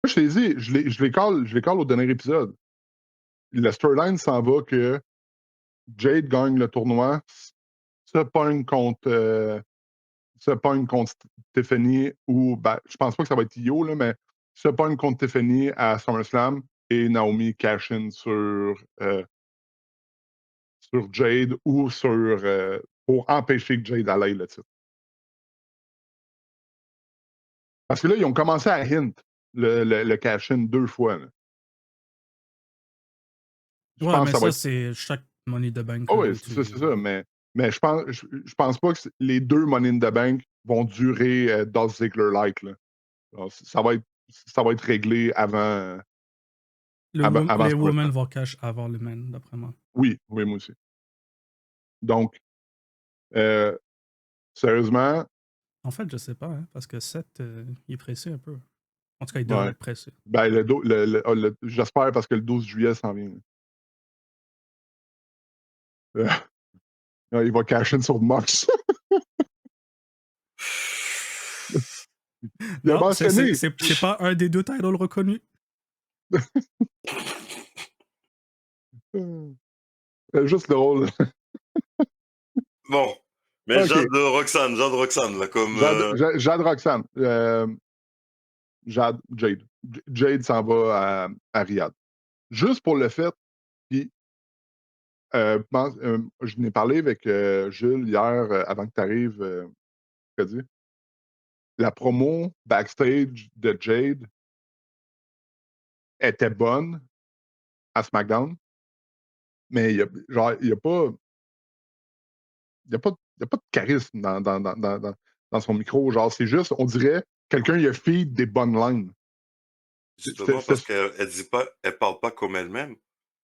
Moi, je t'ai dit, je les call au dernier épisode. La storyline s'en va que Jade gagne le tournoi, se pogne contre Tiffany ou ben, je pense pas que ça va être Io, là, mais se pogne contre Tiffany à SummerSlam et Naomi cash in sur Jade ou pour empêcher que Jade aille le titre. Parce que là, ils ont commencé à hint. le cash-in 2 fois, là. Je Ouais, pense mais que ça va ça, être c'est chaque Money the Bank oh oui, où c'est ça, tu. c'est ça, mais je pense pas que les 2 Money in the Bank vont durer, Dolph Ziggler-like, là. Alors, ça va être réglé avant Les ce women combat. vont cash avant le men, d'après moi. Oui, oui, moi aussi. Donc, euh, sérieusement, En fait, je sais pas, hein, parce que Seth, il est pressé un peu. En tout cas, il devrait ouais. être pressé. Ben, j'espère parce que le 12 juillet s'en vient. Euh, il va cash in sur Mox. Il a Non, mentionné. c'est pas un des 2 titles reconnus. C'est juste drôle. Bon. Mais OK. Jade Roxane, là, comme. Jade Roxane. Jade. Jade s'en va à Riyad. Juste pour le fait, puis je n'ai parlé avec Jules hier avant que tu arrives, dit. La promo backstage de Jade était bonne à SmackDown, mais il n'y a pas. Il y a pas de charisme dans son micro. Genre, c'est juste, on dirait, quelqu'un il a feed des bonnes lines. Justement, parce qu'elle dit pas, elle parle pas comme elle-même.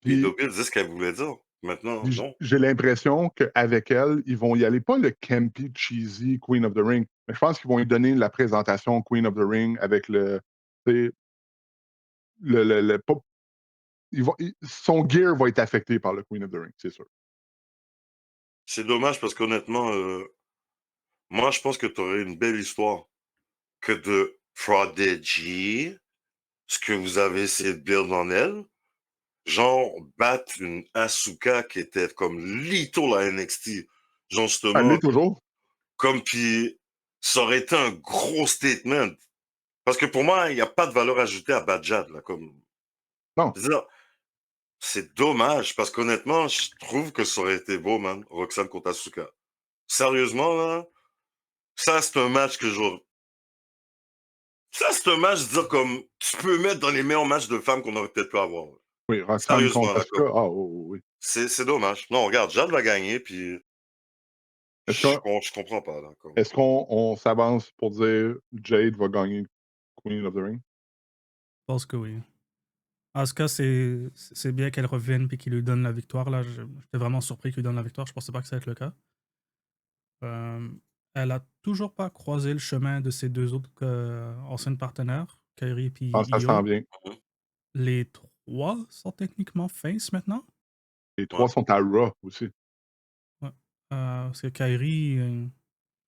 Et Puis, Dobby dit ce qu'elle voulait dire. Maintenant, non. j'ai l'impression qu'avec elle, ils vont y aller, pas le campy, cheesy Queen of the Ring, mais je pense qu'ils vont lui donner la présentation Queen of the Ring avec tu sais, pas, son gear va être affecté par le Queen of the Ring, c'est sûr. C'est dommage parce qu'honnêtement, moi, je pense que tu aurais une belle histoire que de Prodigy, ce que vous avez essayé de build en elle, genre battre une Asuka qui était comme little à NXT, genre Elle justement, l'est toujours. comme puis ça aurait été un gros statement. Parce que pour moi, il n'y a pas de valeur ajoutée à Badjad, là, comme. Non. Je veux dire, c'est dommage, parce qu'honnêtement, je trouve que ça aurait été beau, man, Roxane contre Asuka. Sérieusement, là, ça, c'est un match que je. Ça, c'est un match, je veux dire, comme, tu peux mettre dans les meilleurs matchs de femmes qu'on aurait peut-être pu avoir. Oui, Roxanne Sérieusement, contre là, Asuka. comme. Ah, oui. C'est dommage. Non, regarde, Jade va gagner, puis Est-ce qu'on je comprends pas, là. Comme. est-ce qu'on on s'avance pour dire Jade va gagner Queen of the Ring? Je pense que oui. Asuka, c'est bien qu'elle revienne et qu'il lui donne la victoire. Là, j'étais vraiment surpris qu'il lui donne la victoire. Je pensais pas que ça allait être le cas. Elle a toujours pas croisé le chemin de ses 2 autres anciennes partenaires, Kairi et Je pense que ça s'en Io. vient. Les 3 sont techniquement face maintenant. Les 3 sont à Raw aussi. Ouais. Parce que Kairi,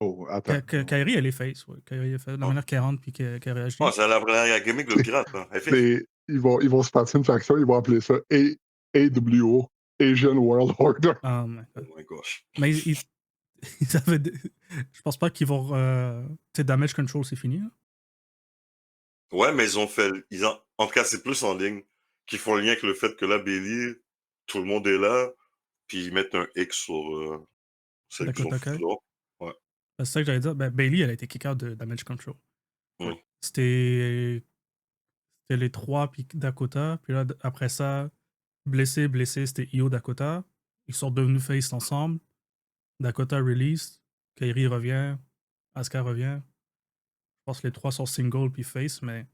Oh, attends. Kairi, elle est face. Ouais. Kairi, elle fait la manière qu'elle rentre puis qu'elle réagit. Oh, c'est la gimmick de pirate, là. Elle fait. Ils vont se partir une faction, ils vont appeler ça AWO, Asian World Order. Oh my Oh god. my gosh. Mais ils avaient. Je pense pas qu'ils vont. Tu sais, Damage Control, c'est fini. Là. Ouais, mais ils ont fait. En tout cas, c'est plus en ligne qu'ils font le lien avec le fait que là, Bailey, tout le monde est là, puis ils mettent un X sur celle qu'ils ont Dakota foutue Kai. là. Ouais. C'est ça que j'allais dire. Ben, Bailey, elle a été kick-out de Damage Control. Mm. C'était les 3 puis Dakota. Puis là, après ça, blessé, c'était Io Dakota. Ils sont devenus face ensemble. Dakota release. Kairi revient. Asuka revient. Je pense que les 3 sont single puis face, mais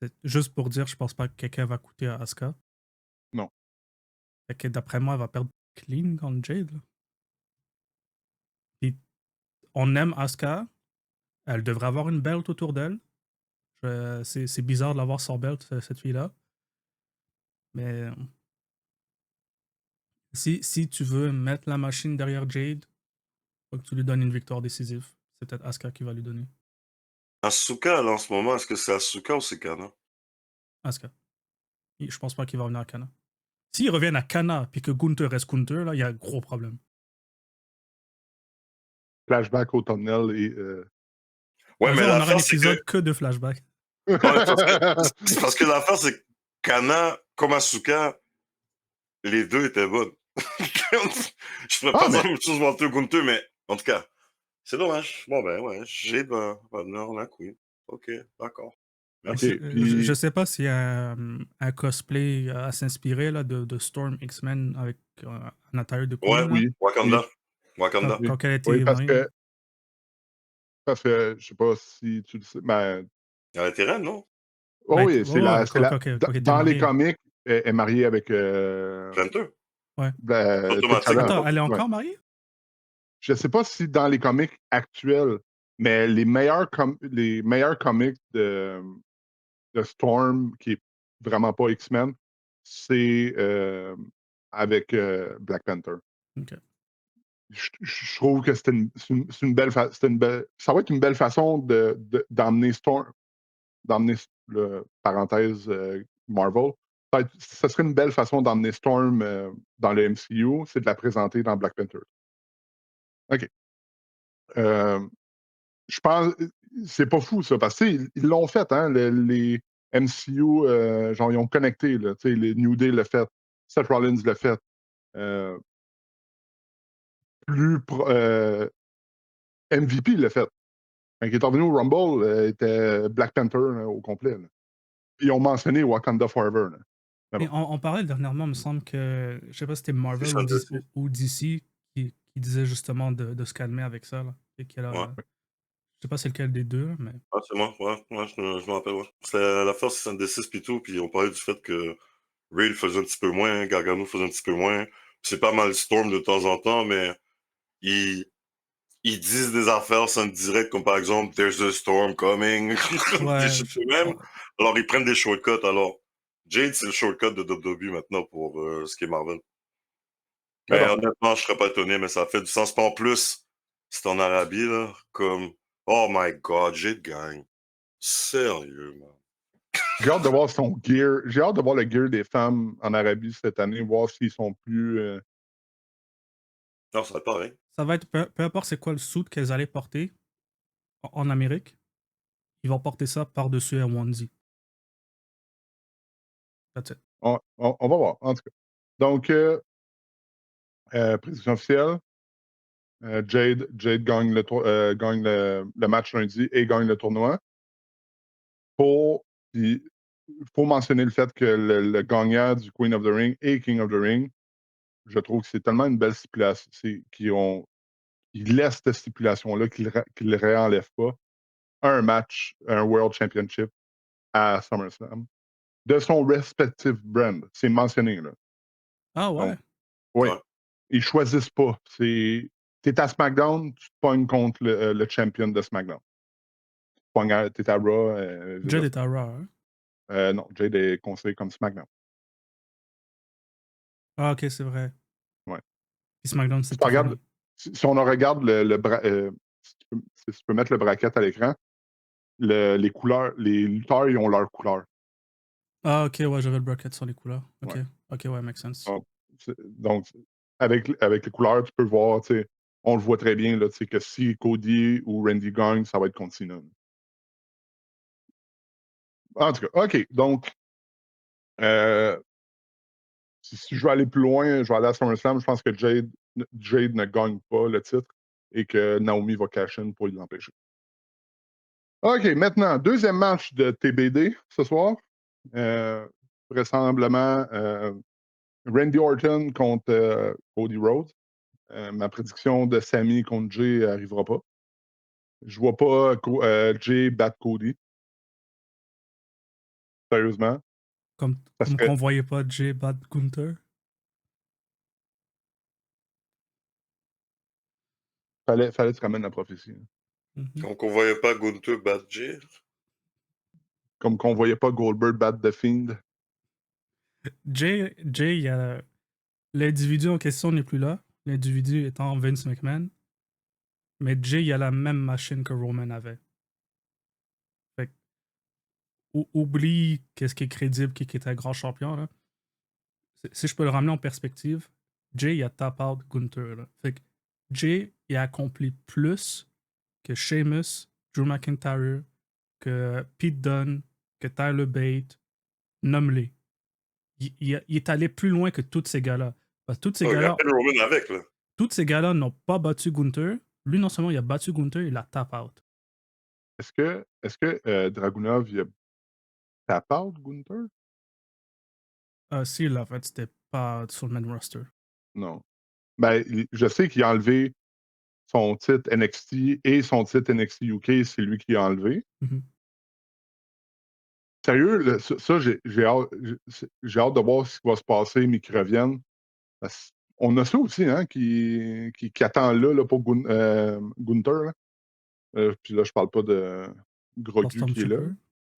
c'est juste pour dire, je pense pas que quelqu'un va coûter à Asuka. Non. Fait que d'après moi, elle va perdre clean contre Jade. Là. Puis on aime Asuka. Elle devrait avoir une belt autour d'elle. C'est bizarre de l'avoir sans belt, cette fille-là. Mais si tu veux mettre la machine derrière Jade, faut que tu lui donnes une victoire décisive. C'est peut-être Asuka qui va lui donner. Asuka, là, en ce moment, est-ce que c'est Asuka ou c'est Kana? Asuka. Je pense pas qu'il va revenir à Kana. S'ils reviennent à Kana puis que Gunther reste Gunther, là, il y a un gros problème. Flashback au thumbnail et. Ouais, Un mais jour, on aura un l'affaire, c'est que. épisode que de flashback. Ouais, parce que l'affaire, c'est que Kana, comme Asuka, les deux étaient bonnes. Je pourrais pas dire la même chose Walter Gunther, mais en tout cas, c'est dommage. Bon, ben ouais, j'ai ben, non, la queen. Ok, d'accord. Merci. Je sais pas s'il y a un cosplay à s'inspirer là, de Storm X-Men avec un intérieur de Ouais, Queen, là, Oui, oui, Wakanda. Wakanda. oui. quand elle a Oui, été mariée. parce que je sais pas si tu le sais, mais Elle était reine, non? oh Ben, oui, ouais, quand elle était dans les mariée. comics, elle est mariée avec Panther. Ouais. Automatique, T'Challa. Attends, elle est Ouais. encore mariée? Je sais pas si dans les comics actuels, mais les meilleurs comics de Storm, qui est vraiment pas X-Men, c'est avec Black Panther. Ok. Je trouve que c'est une belle ça va être une belle façon d'emmener Storm, d'emmener le parenthèse Marvel. Ça serait une belle façon d'emmener Storm dans le MCU, c'est de la présenter dans Black Panther. OK. Je pense, c'est pas fou ça, parce que ils l'ont fait, hein, les MCU, genre ils ont connecté, là, les New Day l'a fait, Seth Rollins l'a fait. Euh, MVP l'a fait. Quand il est revenu au Rumble, était Black Panther là, au complet. Là. Puis ils ont mentionné Wakanda Forever. Là. Mais Et bon. on parlait dernièrement, il me semble que, je sais pas si c'était Marvel ou DC, 626. ou DC qui disait justement de se calmer avec ça. Là, et qu'elle Ouais. a, je sais pas c'est lequel des deux, mais. Ah, c'est moi, ouais, je me rappelle, ouais. C'était l'affaire 626 pis tout, puis on parlait du fait que Ray le faisait un petit peu moins, Gargano le faisait un petit peu moins. C'est pas mal Storm de temps en temps, mais ils, ils disent des affaires sans direct, comme par exemple, There's a storm coming, des Ouais, shit de même. Alors, ils prennent des shortcuts. Alors, Jade, c'est le shortcut de WWE maintenant pour ce qui est Marvel. Mais Mais bon. honnêtement, je serais pas étonné, mais ça fait du sens. Pas en plus, c'est en Arabie, là, comme, oh my god, Jade gagne. Sérieux, man. J'ai hâte de voir son gear. J'ai hâte de voir le gear des femmes en Arabie cette année, voir s'ils sont plus. Non, ça va être pareil. Ça va être, peu importe c'est quoi le suit qu'elles allaient porter en Amérique, ils vont porter ça par-dessus un onesie. That's it. On va voir, en tout cas. Donc, prédiction officielle. Jade gagne gagne le match lundi et gagne le tournoi. Il faut mentionner le fait que le gagnant du Queen of the Ring et King of the Ring, je trouve que c'est tellement une belle stipulation qu'ils laissent cette stipulation-là, qu'ils ne le réenlèvent pas. Un match, un World Championship à SummerSlam de son respective brand. C'est mentionné, là. Ah Donc, ouais. oui, Ouais. ils choisissent pas. T'es à SmackDown, tu te pognes contre le champion de SmackDown. T'es à Raw. Jade est à Raw, hein? Non, Jade est considéré comme SmackDown. Ah, ok, c'est vrai. Ouais. Puis SmackDown, Si, c'est tu regardes, Tiffany. si on regarde si tu peux mettre le bracket à l'écran, les couleurs, les lutteurs, ils ont leur couleur. Ah, ok, ouais, j'avais le bracket sur les couleurs. Ok, Ouais. ok, ouais, make sense. Donc, avec les couleurs, tu peux voir, on le voit très bien, là, que si Cody ou Randy gagne, ça va être contre Cena. En tout cas, OK. Donc, si je veux aller plus loin, je vais aller à SummerSlam. Je pense que Jade ne gagne pas le titre et que Naomi va cash in pour l'empêcher. OK, maintenant, deuxième match de TBD ce soir. Vraisemblablement, Randy Orton contre Cody Rhodes. Ma prédiction de Sami contre Jay n'arrivera pas. Je vois pas Jay battre Cody. Sérieusement. Comme Ça qu'on serait. voyait pas Jay battre Gunther. Fallait que tu ramènes la prophétie. Hein. Mhm. Donc, on voyait pas Gunther battre Jay. Comme qu'on voyait pas Goldberg battre The Fiend. Jay, il y a. L'individu en question n'est plus là. L'individu étant Vince McMahon. Mais Jay, il a la même machine que Roman avait. Fait que, oublie qu'est-ce qui est crédible, qui est un grand champion. Là. Si je peux le ramener en perspective, Jay, il a tap out Gunther. Là. Fait que Jay, il a accompli plus que Sheamus, Drew McIntyre, que Pete Dunne, que Tyler Bate. Nomme-les. Il est allé plus loin que tous ces gars-là. Parce que Il y a peine Roman avec, là. tous ces gars-là n'ont pas battu Gunther. Lui, non seulement il a battu Gunther, il a tap out. Est-ce que Dragunov Ça parle de Gunther? Si, là, en fait, c'était pas sur le main roster. Non. Ben, je sais qu'il a enlevé son titre NXT et son titre NXT UK, c'est lui qui a enlevé. Mhm. Sérieux, ça, j'ai hâte de voir ce qui va se passer, mais qu'il revienne. On a ça aussi, hein, qui attend là pour Gunther. Là. Puis là, je parle pas de Grogu qui est là. Stormtrooper.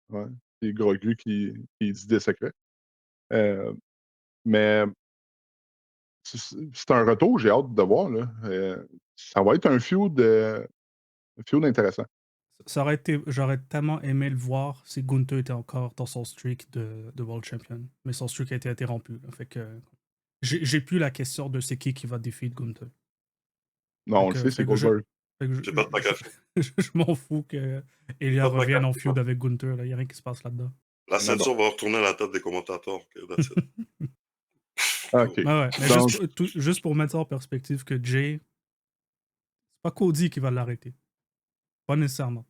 Ouais. C'est Grogu qui dit des secrets. Mais c'est un retour, j'ai hâte de voir. Là. Ça va être un feud intéressant. J'aurais tellement aimé le voir si Gunther était encore dans son streak de World Champion. Mais son streak a été interrompu. Là. Fait que j'ai plus la question de c'est qui va défier Gunther. Non, on le sait, c'est Goldberg. J'ai pas de café. Je m'en fous que Elia revienne en feud avec Gunther. Il n'y a rien qui se passe là-dedans. La ceinture va retourner à la tête des commentateurs. Okay, OK. Ouais, mais Donc, juste pour mettre ça en perspective que Jay, c'est pas Cody qui va l'arrêter. Pas nécessairement.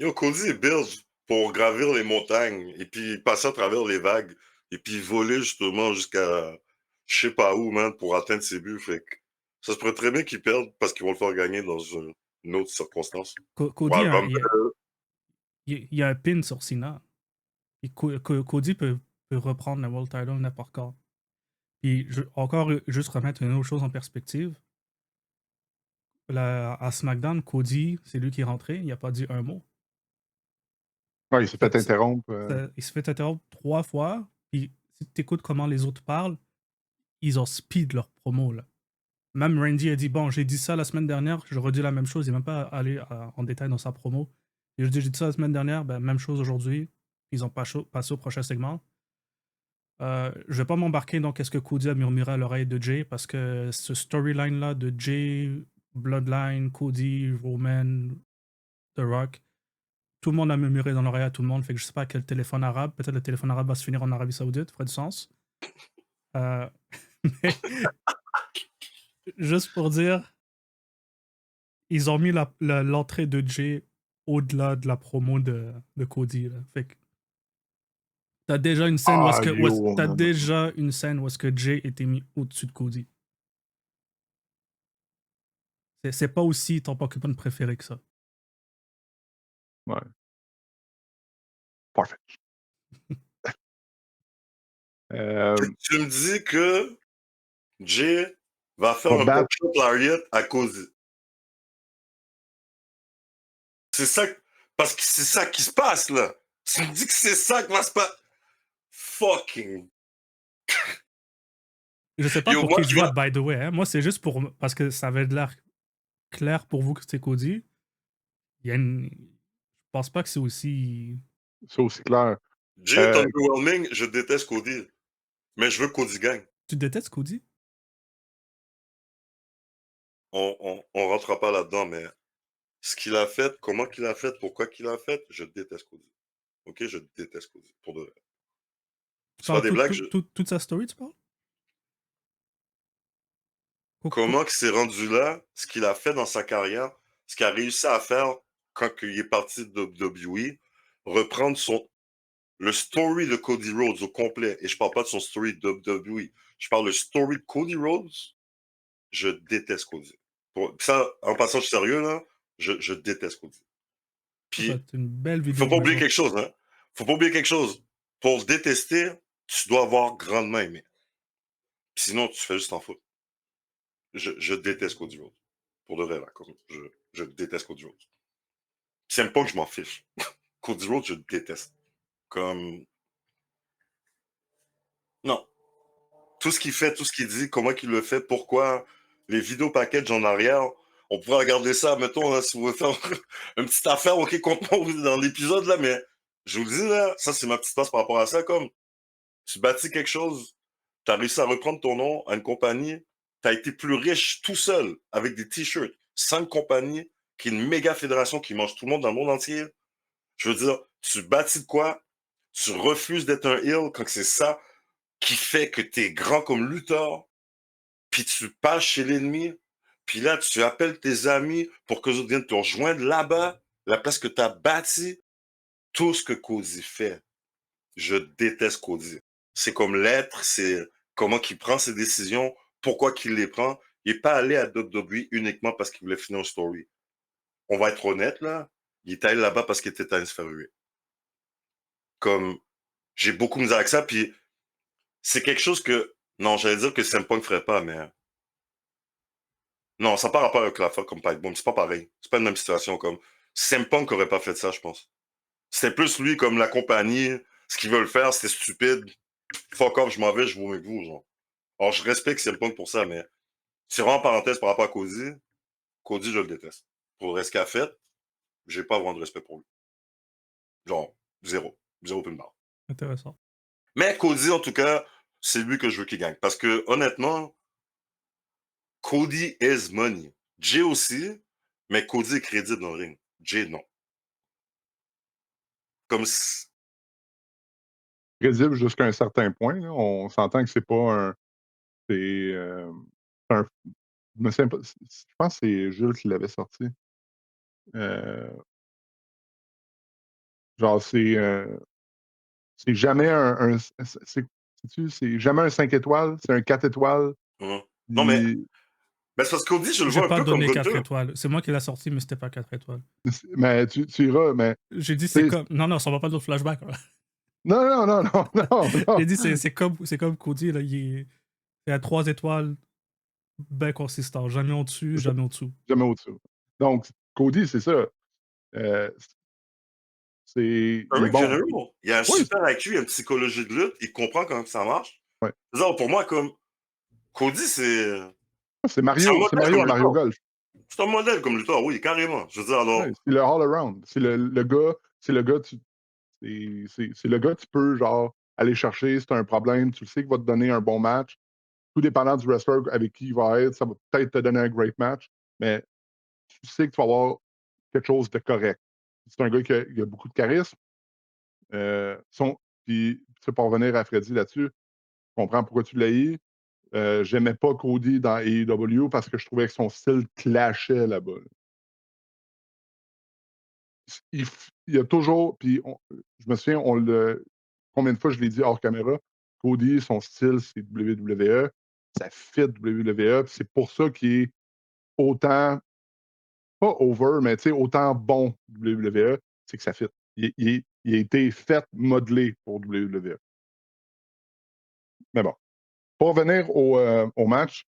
Yo, Cody est build pour gravir les montagnes et puis passer à travers les vagues et puis voler justement jusqu'à je sais pas où, man, pour atteindre ses buts. Fait que ça se pourrait très bien qu'il perde parce qu'ils vont le faire gagner dans une autre circonstance. Cody, Ouais, il y a un pin sur Cena. Et Cody peut reprendre le World Title n'importe quand. Puis encore juste remettre une autre chose en perspective. À SmackDown, Cody, c'est lui qui est rentré, il n'a pas dit un mot. ouais, il s'est fait Ça- interrompre. Il s'est fait interrompre 3 fois. Puis si tu écoutes comment les autres parlent, ils ont speed leur promo. Là. Même Randy a dit bon, j'ai dit ça la semaine dernière, je redis la même chose, il n'est même pas allé en détail dans sa promo. J'ai dit ça la semaine dernière, ben, même chose aujourd'hui. Ils ont passé au prochain segment. Je vais pas m'embarquer dans qu'est-ce que Cody a murmuré à l'oreille de Jay parce que ce storyline-là de Jay, Bloodline, Cody, Roman, The Rock, tout le monde a murmuré dans l'oreille à tout le monde. Fait que je sais pas quel téléphone arabe. Peut-être le téléphone arabe va se finir en Arabie Saoudite, ferait du sens. Mais juste pour dire, ils ont mis l'entrée de Jay au-delà de la promo de Cody. Là. Fait que t'as déjà une scène où est-ce que t'as déjà une scène où est-ce que Jay était mis au-dessus de Cody. C'est pas aussi ton Pokémon préféré que ça. Ouais. Parfait. Tu me dis que Jay va faire un buckshot lariat à Cody. C'est ça, parce que c'est ça qui se passe, là. Tu me dis que c'est ça qui va se passer. Fucking. Je sais pas pour qui je vote, by the way. Hein. Moi, c'est juste pour. Parce que ça avait l'air clair pour vous que c'était Cody. Je pense pas que c'est aussi. C'est aussi clair. Jay est underwhelming, je déteste Cody. Mais je veux que Cody gagne. Tu détestes Cody? On rentrera pas là-dedans, mais ce qu'il a fait, comment qu'il a fait, pourquoi qu'il a fait, je déteste Cody. Ok, je déteste Cody, pour de vrai. C'est pas des blagues. Toute sa story, tu parles? Comment qu'il s'est rendu là, ce qu'il a fait dans sa carrière, ce qu'il a réussi à faire quand il est parti de WWE, reprendre le story de Cody Rhodes au complet, et je parle pas de son story de WWE, je parle le story de Cody Rhodes, je déteste Cody. Ça, en passant, je suis sérieux, là, je déteste Cody. Puis, une belle vidéo. faut pas oublier quelque chose, hein. Faut pas oublier quelque chose. Pour le détester, tu dois avoir grandement aimé. Sinon, tu fais juste en foutre. Je déteste Cody Rhodes. Pour de vrai, là. Je déteste Cody Rhodes. C'est même pas que je m'en fiche. Cody Rhodes, je déteste. Comme. Non. Tout ce qu'il fait, tout ce qu'il dit, comment il le fait, pourquoi, les vidéos packages en arrière, on pourrait regarder ça, mettons, là, si vous voulez faire une petite affaire, ok, contre moi dans l'épisode, là, mais je vous le dis, là, ça, c'est ma petite passe par rapport à ça, comme, tu bâtis quelque chose, tu as réussi à reprendre ton nom à une compagnie, tu as été plus riche tout seul, avec des t-shirts, sans une compagnie, qui est une méga fédération qui mange tout le monde dans le monde entier. Je veux dire, tu bâtis de quoi, tu refuses d'être un heel quand c'est ça qui fait que tu es grand comme Luthor, puis tu passes chez l'ennemi, puis là, tu appelles tes amis pour que autres viennent te rejoindre là-bas. la place que tu as bâti tout ce que Cody fait. Je déteste Cody. C'est comme l'être, c'est comment qu'il prend ses décisions, pourquoi qu'il les prend. Il n'est pas allé à WWE uniquement parce qu'il voulait finir une story. On va être honnête, là. Il est allé là-bas parce qu'il était à se faire huer. Comme, j'ai beaucoup misé avec ça, puis c'est quelque chose que, non, j'allais dire que CM Punk ferait pas, mais non, ça n'a pas rapport avec l'affaire comme Pipe Bomb, c'est pas pareil. C'est pas la même situation, comme, CM Punk aurait pas fait ça, je pense. C'était plus lui, comme la compagnie, ce qu'ils veulent faire, c'était stupide. Fuck off, je m'en vais, je vous avec vous, genre. Alors, je respecte CM Punk pour ça, mais c'est vraiment parenthèse par rapport à Cody. Cody, je le déteste. Pour ce qu'il a fait, j'ai pas vraiment de respect pour lui. Genre, zéro. Zéro plus de barre. Intéressant. Mais Cody, en tout cas, c'est lui que je veux qu'il gagne. Parce que, honnêtement, Cody is money. Jay aussi, mais Cody est crédible dans le ring. Jay, non. Comme si... Crédible jusqu'à un certain point. Là. On s'entend que c'est pas un. C'est un. Je me souviens pas. Je pense que c'est Jules qui l'avait sorti. Genre, c'est jamais c'est jamais un 5 étoiles, c'est un 4 étoiles. Non, mais Puis, c'est parce que Cody, je le J'ai vois un pas peu comme donné 4 Gunter. étoiles. C'est moi qui l'ai sorti, mais c'était pas 4 étoiles. mais tu iras, mais. J'ai dit c'est t'sais, comme. Non, ça va pas d'autres flashbacks. Non, non, non, non, non, non. J'ai dit c'est comme Cody, là, il est à 3 étoiles, ben consistant. Jamais au-dessus, C'est ça. jamais au-dessous. Jamais au-dessous. Donc, Cody, c'est ça. Euh, il Un est Rick bon. General, il a un Oui, super IQ, il a une psychologie de lutte, il comprend comment ça marche. ouais. C'est-à-dire, pour moi, comme Cody, c'est C'est un Mario modèle à comme Mario lutteur. Golf. C'est un modèle comme lutteur, oui, carrément. Je veux dire, alors, Ouais, c'est le all-around. C'est le gars, c'est le gars, c'est le gars que tu peux, genre, aller chercher si tu as un problème. Tu le sais qu'il va te donner un bon match. Tout dépendant du wrestler avec qui il va être, ça va peut-être te donner un great match, mais tu sais que tu vas avoir quelque chose de correct. C'est un gars qui a beaucoup de charisme. Puis, pour revenir à Freddy là-dessus, je comprends pourquoi tu l'as eu. J'aimais pas Cody dans AEW parce que je trouvais que son style clashait là-bas. Là. Il y a toujours, puis je me souviens, combien de fois je l'ai dit hors caméra, Cody, son style, c'est WWE, ça fit WWE, puis c'est pour ça qu'il est autant, pas over, mais autant bon WWE, c'est que ça fit. Il a été fait, modelé pour WWE. Mais bon, pour revenir au match,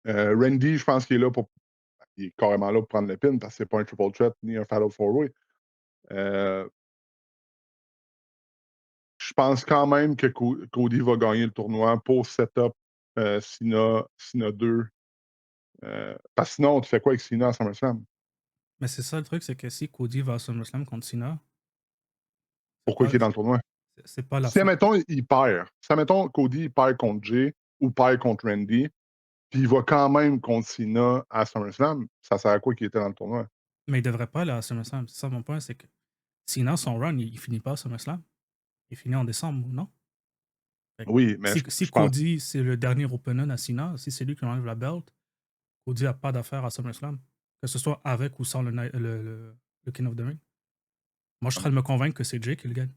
Randy, je pense qu'il est là il est carrément là pour prendre le pin parce que c'est pas un triple threat ni un fatal four-way. Je pense quand même que Cody va gagner le tournoi pour setup Cena 2. Parce que sinon, tu fais quoi avec Cena à SummerSlam? Mais c'est ça le truc, c'est que si Cody va à SummerSlam contre Cena, Pourquoi il est dans le tournoi? c'est pas la Si, fin. admettons, il perd. Si, admettons, Cody il perd contre Jay ou perd contre Randy, puis il va quand même contre Cena à SummerSlam, ça sert à quoi qu'il était dans le tournoi? Mais il devrait pas aller à SummerSlam. C'est ça mon point, c'est que Cena, son run, il finit pas à SummerSlam. Il finit en décembre, non? Fait que Oui, mais si je pense. Cody, c'est le dernier opener à Cena, si c'est lui qui enlève la belt, Cody n'a pas d'affaire à SummerSlam. Que ce soit avec ou sans le King of the Ring. Moi, je suis en train de me convaincre que c'est Jay qui le gagne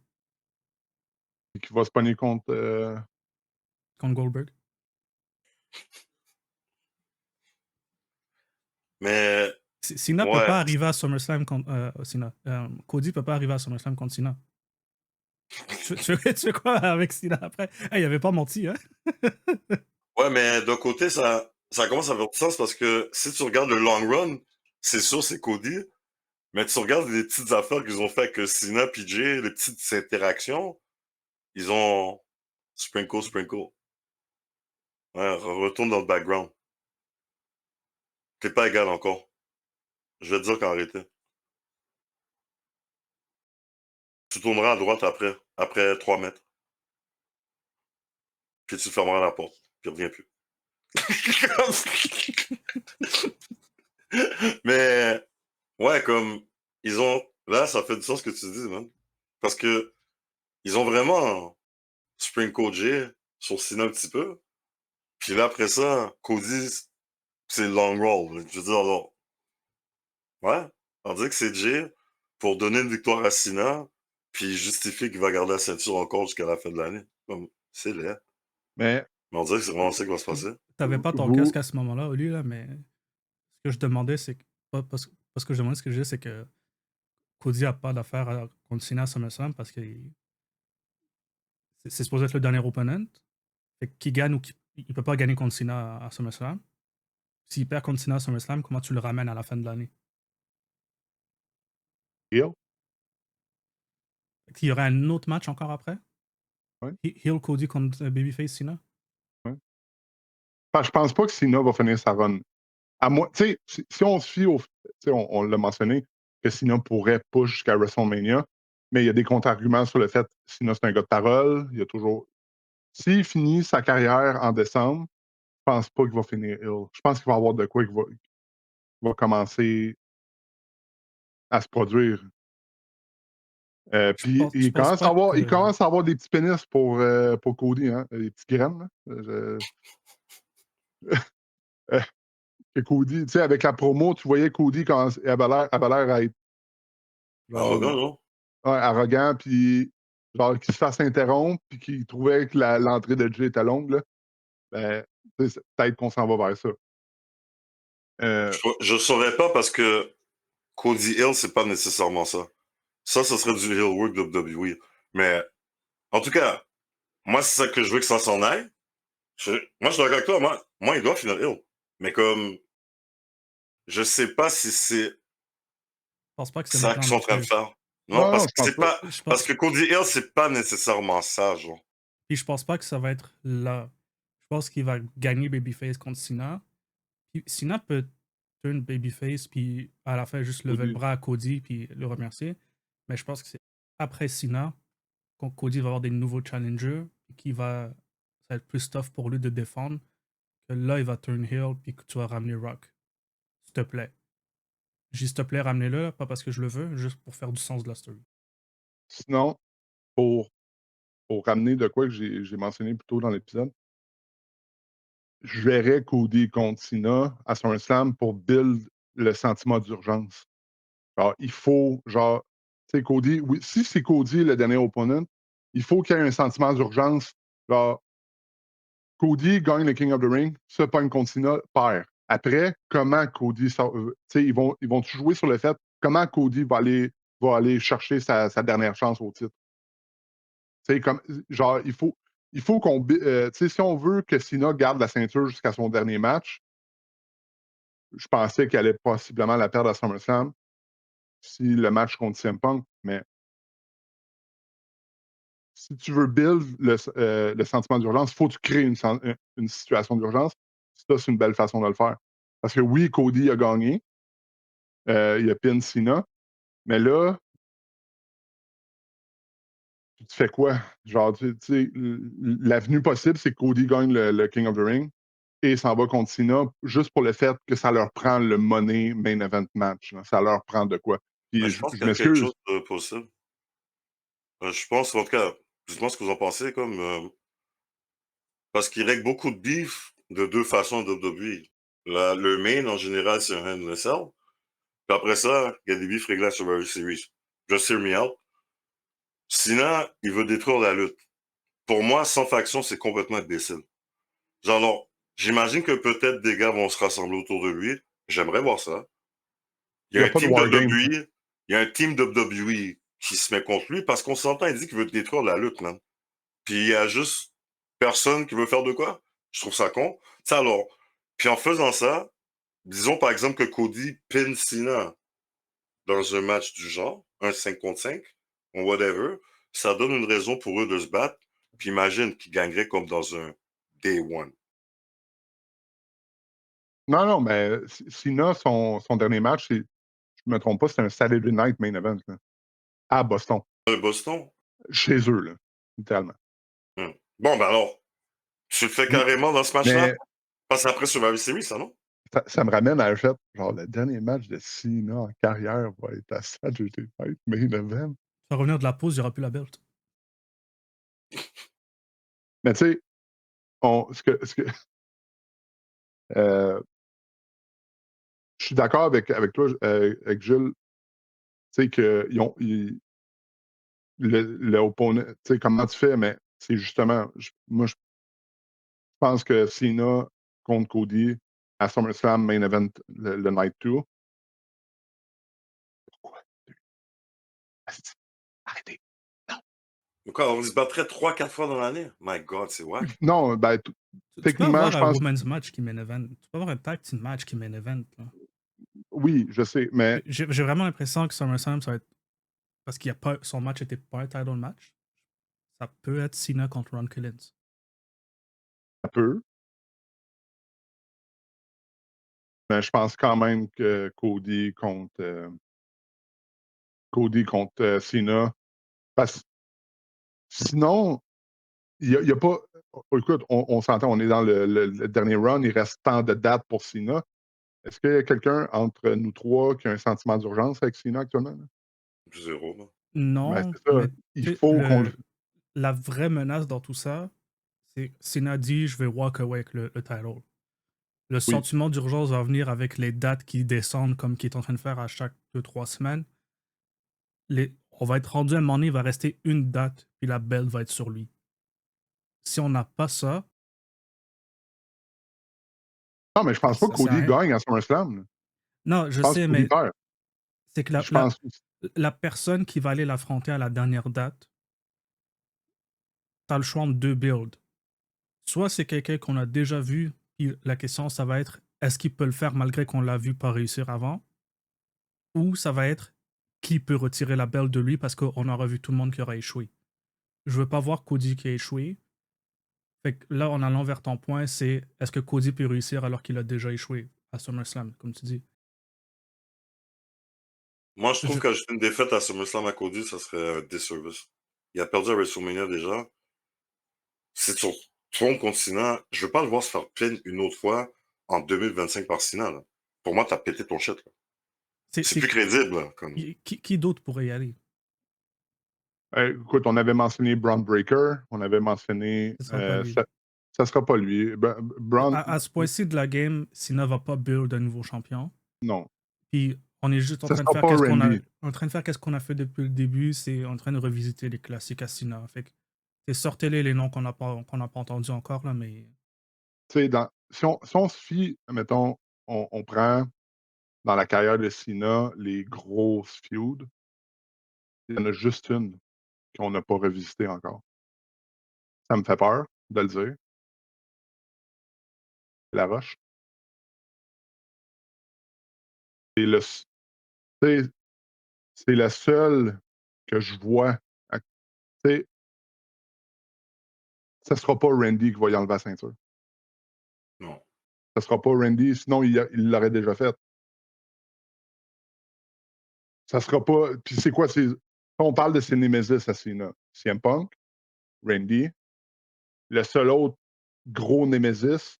Qu'il va se pogner contre. contre Goldberg. mais Cena peut ouais, pas arriver à SummerSlam contre Cena. Cody peut pas arriver à SummerSlam contre Cena. Tu fais quoi avec Cena après? Hey, il avait pas menti, hein? ouais, mais d'un côté, ça commence à faire du sens parce que si tu regardes le long run, c'est sûr, c'est Cody. Mais tu regardes les petites affaires qu'ils ont fait avec Cena et Jay, les petites interactions, ils ont sprinkle. Ouais, retourne dans le background. T'es pas égal encore. Je vais te dire qu'en réalité. Tu tourneras à droite après 3 mètres. Puis tu fermeras la porte. Puis reviens plus. Mais, ouais, comme, ils ont, là, ça fait du sens ce que tu dis, man. Parce que, ils ont vraiment sprinkle Jay sur Cena un petit peu. Puis là, après ça, Cody, c'est long roll. Je veux dire, alors, ouais. On dirait que c'est Jay pour donner une victoire à Cena, puis justifier qu'il va garder la ceinture encore jusqu'à la fin de l'année. C'est laid. Mais Mais on dirait que c'est vraiment ça qui va se passer. T'avais pas ton vous, casque à ce moment-là, Oli, là, mais ce que je demandais, c'est que. Parce que je demandais ce que je disais, c'est que Cody a pas d'affaire à continuer à SummerSlam parce que c'est supposé être le dernier opponent. Fait qu'il gagne ou il peut pas gagner contre Cena à SummerSlam. S'il perd contre Cena à SummerSlam, comment tu le ramènes à la fin de l'année? heel, Il y aurait un autre match encore après? ouais, Heel Cody contre Babyface Cena? ouais. Enfin, je pense pas que Cena va finir sa run. À moi, tu sais, si on se fie au. Tu sais, on l'a mentionné, que Cena pourrait push jusqu'à WrestleMania, mais il y a des contre-arguments sur le fait que Cena, c'est un gars de parole. Il y a toujours. S'il finit sa carrière en décembre, je pense pas qu'il va finir heel. Je pense qu'il va y avoir de quoi qui va commencer à se produire. Puis Je pense pas il que. commence à avoir des petits pénis pour Cody, hein, des petites graines. Là. Euh, que Cody, tu sais, avec la promo, tu voyais Cody quand il avait l'air à être genre, Arrogant, non? ouais, arrogant, puis genre qu'il se fasse interrompre, puis qu'il trouvait que l'entrée de Jay était longue. Là. Ben, peut-être qu'on s'en va vers ça. Je saurais pas parce que Cody Hill, c'est pas nécessairement ça. Ça serait du heel work de WWE. Mais, en tout cas, moi, c'est ça que je veux que ça s'en aille. Moi, je suis d'accord avec toi. Moi, il doit finir heel. Mais comme, je sais pas si c'est Je pense pas que c'est ça maintenant qu'ils sont non en train de plus. faire. Non, Non, parce non, que je pense c'est pas. pas, parce que Cody Hill, c'est pas nécessairement ça, genre. Puis je pense pas que ça va être là. Je pense qu'il va gagner Babyface contre Cena. Puis Cena peut turn Babyface, puis à la fin, juste lever le Cody. bras à Cody, puis le remercier. Mais je pense que c'est après Cena, quand Cody va avoir des nouveaux challengers, puis ça va être plus tough pour lui de défendre, que là, il va turn heel, puis que tu vas ramener Rock. S'il te plaît. J'ai s'il te plaît, ramenez-le, pas parce que je le veux, juste pour faire du sens de la story. Sinon, pour, pour ramener de quoi que j'ai mentionné plus tôt dans l'épisode, je verrais Cody contre Cena à SummerSlam pour build le sentiment d'urgence. Alors, il faut, genre, tu sais, Cody, oui, si c'est Cody le dernier opponent, il faut qu'il y ait un sentiment d'urgence. Genre, Cody gagne le King of the Ring, se pogne contre Cena, perd. Après, comment Cody sort, tu sais, ils vont jouer sur le fait comment Cody va aller chercher sa dernière chance au titre. Tu sais, comme, genre, il faut qu'on, tu sais, si on veut que Cena garde la ceinture jusqu'à son dernier match, je pensais qu'elle allait possiblement la perdre à SummerSlam si le match contre CM Punk, mais si tu veux build le sentiment d'urgence, il faut que tu crées une situation d'urgence. Ça, c'est une belle façon de le faire. Parce que oui, Cody a gagné. Il a pin Cena. Mais là, tu fais quoi? Genre, tu sais, l'avenue possible, c'est que Cody gagne le King of the Ring et s'en va contre Cena juste pour le fait que ça leur prend le money main event match. Là. Ça leur prend de quoi? Mais Puis je pense je qu'il y a quelque chose m'excuse. de possible. Je pense, en tout cas, dites-moi ce que vous en pensez, comme, parce qu'il règle beaucoup de beef de deux façons de WWE. Le main, en général, c'est un Hell in a Cell. Puis après ça, il y a des beefs réglés à Survivor Series. Just hear me out. Sinon, il veut détruire la lutte. Pour moi, sans faction, c'est complètement imbécile. Genre, alors, j'imagine que peut-être des gars vont se rassembler autour de lui. J'aimerais voir ça. Il Il y n'y a a un pas de team de wargame. WWE, il y a un team de WWE qui se met contre lui parce qu'on s'entend, il dit qu'il veut détruire la lutte, man. Puis il y a juste personne qui veut faire de quoi. Je trouve ça con. Ça alors, puis en faisant ça, disons par exemple que Cody pin Cena dans un match du genre, un 5 contre 5, ou whatever, ça donne une raison pour eux de se battre. Puis imagine qu'ils gagneraient comme dans un Day One. Non, non, mais Cena, son dernier match, je ne me trompe pas, c'était un Saturday Night Main Event là, à Boston. Boston? Chez eux, là, littéralement. Bon, ben alors, tu le fais carrément dans ce match-là? Mais Passe après Survivor Series, ça, non? ça me ramène à le fait, genre, le dernier match de Cena en carrière va être à Saturday Night Main Event. Tu vas revenir de la pause, il n'y aura plus la belt. Mais tu sais, euh, je suis d'accord avec toi, avec Jules. sais, que le opponent, tu sais, comment tu fais, mais c'est justement, moi, je pense que Cena contre Cody à SummerSlam Main Event, le Night 2. Pourquoi? Asti, arrêtez. Non. Donc, on se battrait 3-4 fois dans l'année. My God, c'est wack. Non, ben, Tu peux techniquement, avoir je un pense. women's match qui main event. Tu peux avoir un tag team match qui main event. Là. Oui, je sais, mais J'ai vraiment l'impression que SummerSlam, ça va être. Parce qu'il y a pas, son match n'était pas un title match. Ça peut être Cena contre Ron Collins. ça peut. Mais je pense quand même que Cody contre Cena. Parce sinon, il y a pas. Écoute, on s'entend, on est dans le dernier run, il reste tant de dates pour Cena. Est-ce qu'il y a quelqu'un entre nous trois qui a un sentiment d'urgence avec Cena actuellement? Là? Zéro, là. Ben, Non, c'est ça. mais Il tu sais, faut qu'on le. la vraie menace dans tout ça, c'est Cena dit je vais walk away avec le title. Le Oui, sentiment d'urgence va venir avec les dates qui descendent comme qu'il est en train de faire à chaque 2-3 semaines. On va être rendu à un moment donné, il va rester une date, puis la belle va être sur lui. Si on n'a pas ça, non, mais je pense pas que ça sert à Cody rien. gagne à SummerSlam. Là. Non, Je je pense que sais, Cody mais perd. c'est que Je pense que la personne qui va aller l'affronter à la dernière date, t'as le choix entre deux builds. Soit c'est quelqu'un qu'on a déjà vu, puis la question, ça va être est-ce qu'il peut le faire malgré qu'on l'a vu pas réussir avant, ou ça va être qui peut retirer la belle de lui parce qu'on aura vu tout le monde qui aura échoué. Je veux pas voir Cody qui a échoué. Fait que là, en allant vers ton point, c'est est-ce que Cody peut réussir alors qu'il a déjà échoué à SummerSlam, comme tu dis. Moi, je trouve Je- qu'ajouter une défaite à SummerSlam à Cody, ça serait un disservice. Il a perdu à WrestleMania déjà. C'est sur Trump contre Cena. Je veux pas le voir se faire plaindre une autre fois en 2025 par Cena. Là. Pour moi, t'as pété ton shit. Là. C'est c'est plus crédible. Là, comme... qui d'autre pourrait y aller? écoute, on avait mentionné Braun Breaker, on avait mentionné. Ce sera pas lui. Ça sera pas lui. Braun, À ce point-ci de la game, Cena va pas build un nouveau champion. non. Puis on est juste en Ça train de sera faire pas Randy. qu'est-ce qu'on a fait depuis le début, c'est en train de revisiter les classiques à Cena. Fait que sortez-les les noms qu'on n'a pas entendus encore là, mais Tu sais, si on se fie, mettons, on prend dans la carrière de Cena les grosses feuds, il y en a juste une qu'on n'a pas revisitée encore. Ça me fait peur de le dire. La Roche. C'est le, s- tu sais, c'est le seul que je vois. Tu sais, ça sera pas Randy qui va y enlever la ceinture. Non. Ça sera pas Randy, sinon il l'aurait déjà fait. Ça sera pas. Puis c'est quoi? On parle de ses Nemesis à Cena. CM Punk, Randy. Le seul autre gros Nemesis,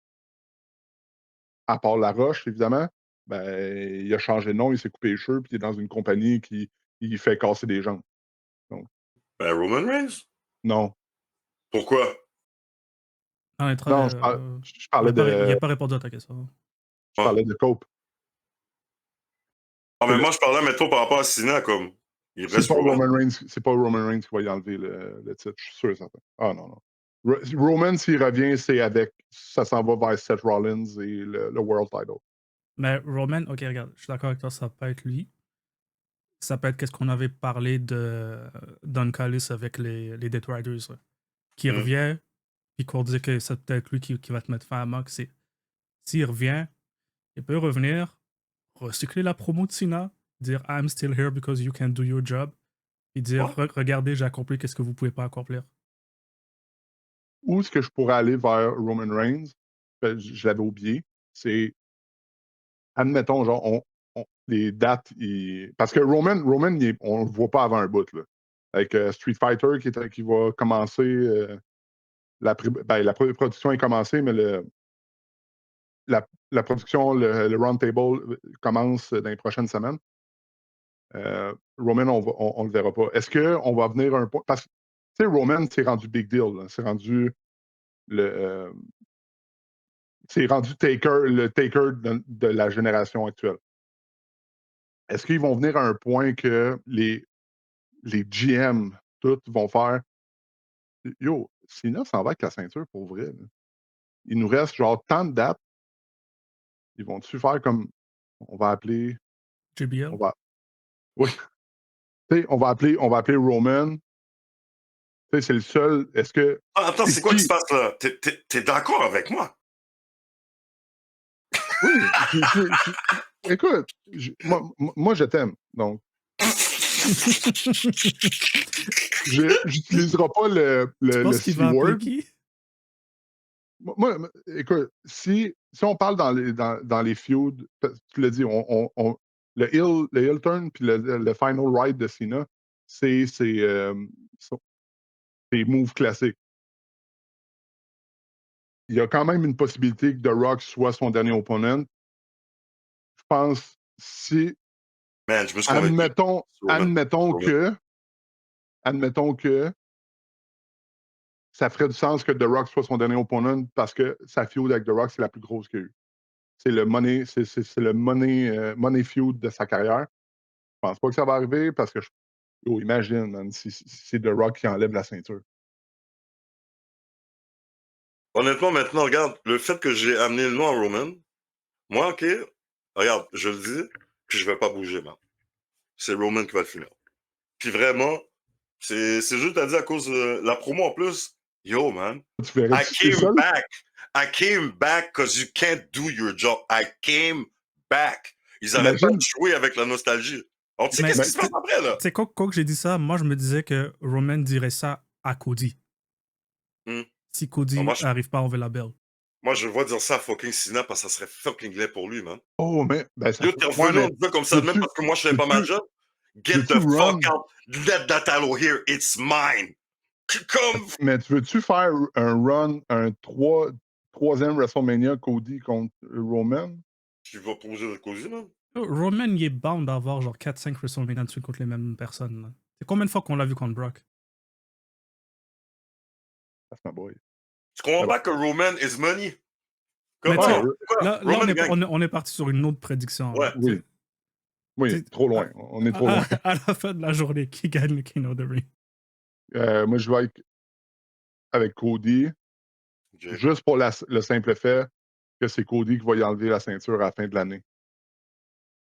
à part La Roche, évidemment, ben, il a changé de nom, il s'est coupé les cheveux, puis il est dans une compagnie qui il fait casser des jambes. Donc, Ben, Roman Reigns? non. Pourquoi? non, Non, je parlais il a de. pas répondu à ta question. Je Ah. parlais de Cope. Ah, mais moi, je parlais, mettons, par rapport à Cena, comme, il C'est reste pas Roman. Roman Reigns, c'est pas Roman Reigns qui va y enlever le titre, je suis sûr et certain. Ah non, non. Roman, s'il revient, c'est avec. Ça s'en va vers Seth Rollins et le World Title. Mais Roman, ok, regarde, je suis d'accord avec toi, ça peut être lui. Ça peut être qu'est-ce qu'on avait parlé de Don Callis avec les Death Riders, là, qui Hmm. revient, puis qu'on dit que c'est peut-être lui qui va te mettre fin à Mox. S'il revient, il peut revenir, recycler la promo de Cena, dire I'm still here because you can do your job, et dire Ouais. regardez, j'ai accompli qu'est-ce que vous pouvez pas accomplir. Où est-ce que je pourrais aller vers Roman Reigns? Je l'avais oublié. C'est, admettons, genre, les dates, parce que Roman on le voit pas avant un bout, là. Avec Street Fighter qui va commencer, la production est commencée, mais la production, le roundtable commence dans les prochaines semaines. Roman, on le verra pas. Est-ce qu'on va venir un point? Parce que, tu sais, Roman, c'est rendu big deal, là. C'est rendu le. C'est rendu le taker de la génération actuelle. est-ce qu'ils vont venir à un point que les GM, tous vont faire Yo, Cena s'en va avec la ceinture pour vrai. Là. Il nous reste genre tant de dates. Ils vont-tu faire comme on va appeler. JBL. On va. Oui. On va appeler Roman. C'est le seul. Est-ce que. Attends, c'est quoi qui se passe là? T'es d'accord avec moi? Oui. Écoute, moi, je t'aime. Donc, j'utiliserai pas Tu penses le qu'il va appeler C-word. qui? Moi, écoute, si on parle dans les feuds, tu l'as dit, le heel turn puis le final ride de Cena, c'est moves classiques. Il y a quand même une possibilité que The Rock soit son dernier opponent. Je pense si. Man, je me suis convaincu. Admettons que ça ferait du sens que The Rock soit son dernier opponent parce que sa feud avec The Rock, c'est la plus grosse qu'il y a eu. C'est le money, money feud de sa carrière. Je pense pas que ça va arriver parce que imagine, man, si c'est The Rock qui enlève la ceinture. Honnêtement, maintenant, regarde, le fait que j'ai amené le nom à Roman, moi, OK, regarde, je le dis, puis je vais pas bouger, man. C'est Roman qui va le finir. Puis vraiment, c'est juste à dire à cause de la promo en plus. Yo, man, Tu verrais I came back. I came back because you can't do your job. I came back. Ils arrêtent pas de jouer avec la nostalgie. On sait qu'est-ce qui se passe après, là? Tu sais, quand j'ai dit ça, moi, je me disais que Roman dirait ça à Cody. Si Cody n'arrive pas à enlever la belle. Moi, je vois dire ça à fucking Cena parce que ça serait fucking laid pour lui, man. Oh, mais. Ben, ça Yo, t'es revenu, on dit comme ça, même parce que moi, je fais pas ma job. Get the fuck out. Let that title here. It's mine. Mais tu veux-tu faire un run, un troisième WrestleMania Cody contre Roman? Tu vas poser le Cody, man? Roman, il est bound d'avoir genre 4-5 WrestleMania dessus contre les mêmes personnes. Là. C'est combien de fois qu'on l'a vu contre Brock? That's my boy. Tu comprends pas que Roman is money? Mais là, on est parti sur une autre prédiction. Ouais. Oui. Oui, trop loin. On est trop loin. À la fin de la journée, qui gagne le King of the Ring? Moi, je vais avec Cody. Okay. Juste pour le simple fait que c'est Cody qui va y enlever la ceinture à la fin de l'année.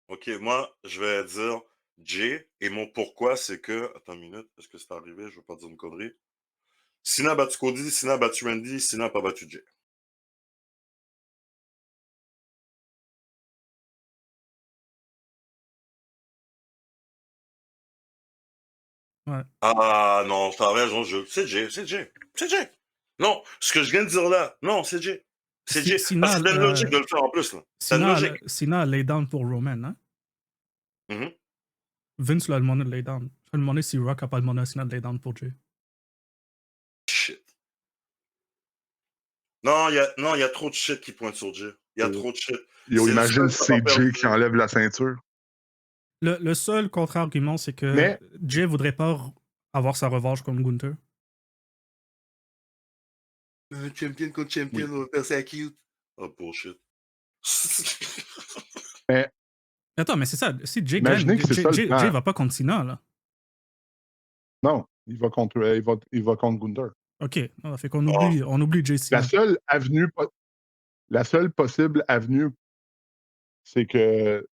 OK, moi, je vais dire Jay. Et mon pourquoi, c'est que. Attends une minute, est-ce que c'est arrivé? Je veux pas dire une connerie. Cena a battu Cody, Cena a battu Randy, Cena n'a pas battu Jay. Ouais. Ah non, t'as raison, c'est Jay. Non, ce que je viens de dire là, non, c'est Jay. C'est Jay. Parce que c'est une logique de le faire en plus. Là. Cena a lay down pour Roman, hein? Vince l'a demandé de lay down. Je vais demander si Rock a pas demandé à Cena de lay down pour Jay. Shit. Non, il y a trop de shit qui pointe sur Jay. Il y a trop de shit. Yo, imagine si c'est Jay qui enlève la ceinture. Le seul contre-argument, c'est que Jay voudrait pas avoir sa revanche contre Gunther. Champion contre champion, on va faire ça cute. Oh, bullshit. Mais... Attends, mais c'est ça. Si Jay gagne, Jay va pas contre Cena, là. Non, il va contre Gunther. OK. Non, fait qu'on oublie Jay Cena. La seule possible avenue, c'est que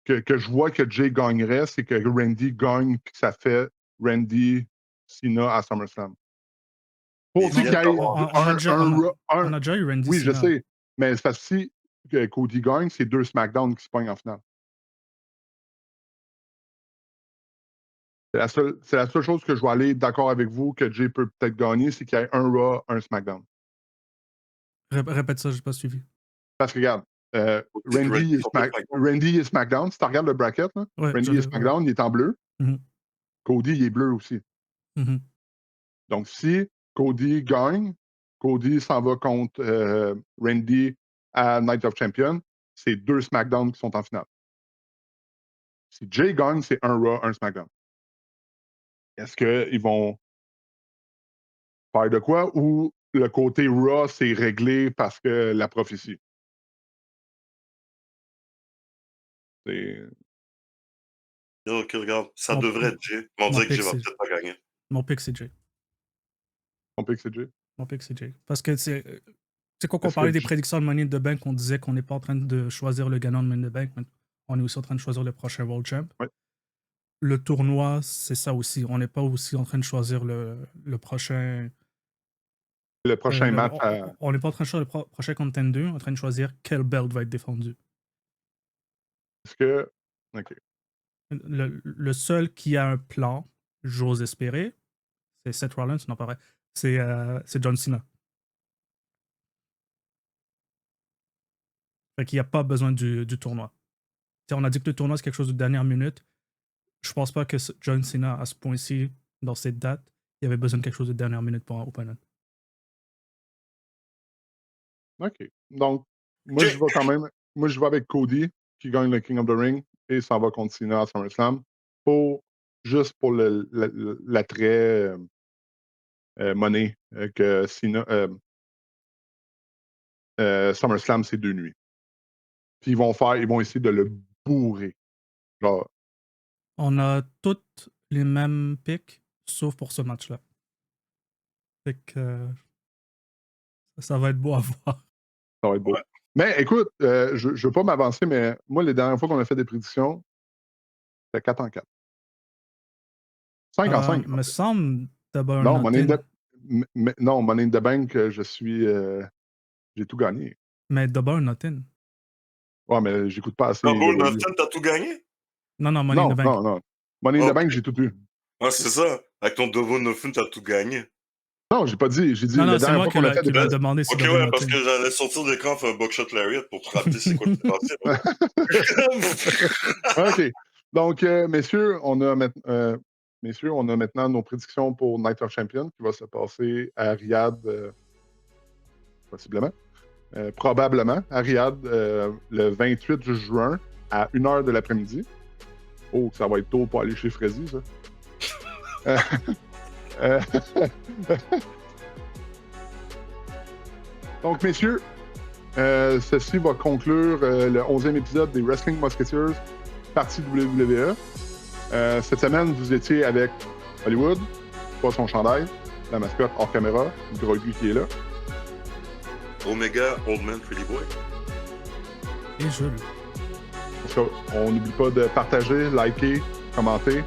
je vois que Jay gagnerait, c'est que Randy gagne, puis ça fait Randy Cena à SummerSlam. Pour dire qu'il y ait on a déjà eu Randy Cena. Oui, je sais. Mais c'est parce que si Cody gagne, c'est 2 SmackDown qui se pognent en finale. C'est la seule chose que je vais aller d'accord avec vous que Jay peut peut-être gagner, c'est qu'il y ait un Raw, un SmackDown. Répète ça, je n'ai pas suivi. Parce que regarde, Randy et SmackDown, si tu regardes le bracket, là, Randy et SmackDown, il est en bleu. Cody, il est bleu aussi. Donc, si Cody gagne, Cody s'en va contre Randy à Night of Champions, c'est 2 SmackDown qui sont en finale. Si Jay gagne, c'est un Raw, un SmackDown. Est-ce qu'ils vont faire de quoi ou le côté Raw, c'est réglé parce que la prophétie? C'est... Ok, regarde, ça Mon- devrait être Jay. Mais on mon dirait que Jay pick, va c'est- peut-être pas gagner. Mon pick, c'est Jay. Ton pick, c'est Jay. Mon pick, c'est Jay. Parce que c'est quand on Est-ce parlait que des Jay- prédictions de Money in the Bank, on disait qu'on n'est pas en train de choisir le gagnant de Money in the Bank, mais on est aussi en train de choisir le prochain World Champ. Ouais. Le tournoi, c'est ça aussi. On n'est pas aussi en train de choisir le prochain. Le prochain match On n'est pas en train de choisir le prochain contender, on est en train de choisir quel belt va être défendu. Est-ce que... OK. Le seul qui a un plan, j'ose espérer, c'est Seth Rollins, non pas vrai, c'est John Cena. Fait qu'il n'y a pas besoin du tournoi. T'sais, on a dit que le tournoi, c'est quelque chose de dernière minute. Je pense pas que John Cena, à ce point-ci, dans cette date, il y avait besoin de quelque chose de dernière minute pour un opponent. OK. Donc, moi, Jay! je vais quand même... Moi, je vais avec Cody, qui gagne le King of the Ring, et s'en va contre Cena à SummerSlam, juste pour l'attrait monnaie que Cena... SummerSlam, c'est 2 nuits. Puis ils vont essayer de le bourrer. Genre, On a toutes les mêmes picks, sauf pour ce match-là. Fait que ça va être beau à voir. ça va être beau. Ouais. Mais écoute, je veux pas m'avancer, mais moi, les dernières fois qu'on a fait des prédictions, c'était 4 en 4. 5 en 5. Me semble d'abord Non, Money in the Bank, j'ai tout gagné. Mais Double Nothing. Ouais, mais j'écoute pas assez. Double Nothing, t'as tout gagné? Non, Money in the Bank. Non. Money in the Bank, j'ai tout eu. Ah, c'est ça. Avec ton Double Nothing, t'as tout gagné. Non, j'ai pas dit. J'ai dit Non, la c'est dernière moi fois qui qu'on a fait des l'a demandé si Ok, Double ouais, parce Nothing. que j'allais sortir de l'écran faire un Buckshot Lariat pour te rappeler c'est quoi le passé. OK. Donc, messieurs, on a maintenant nos prédictions pour Night of Champions qui va se passer à Riyad, possiblement. Probablement à Riyad le 28 juin à 1h de l'après-midi. Oh, ça va être tôt pour aller chez Freddy, ça. Donc, messieurs, ceci va conclure le 11e épisode des Wrestling Musketeers, partie WWE. Cette semaine, vous étiez avec Hollywood, pas son chandail, la mascotte hors caméra, le gros Guy qui est là. Omega, Old Man, Pretty Boy. Et Jules. En tout cas, on n'oublie pas de partager, liker, commenter.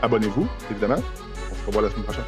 Abonnez-vous, évidemment. On se revoit la semaine prochaine.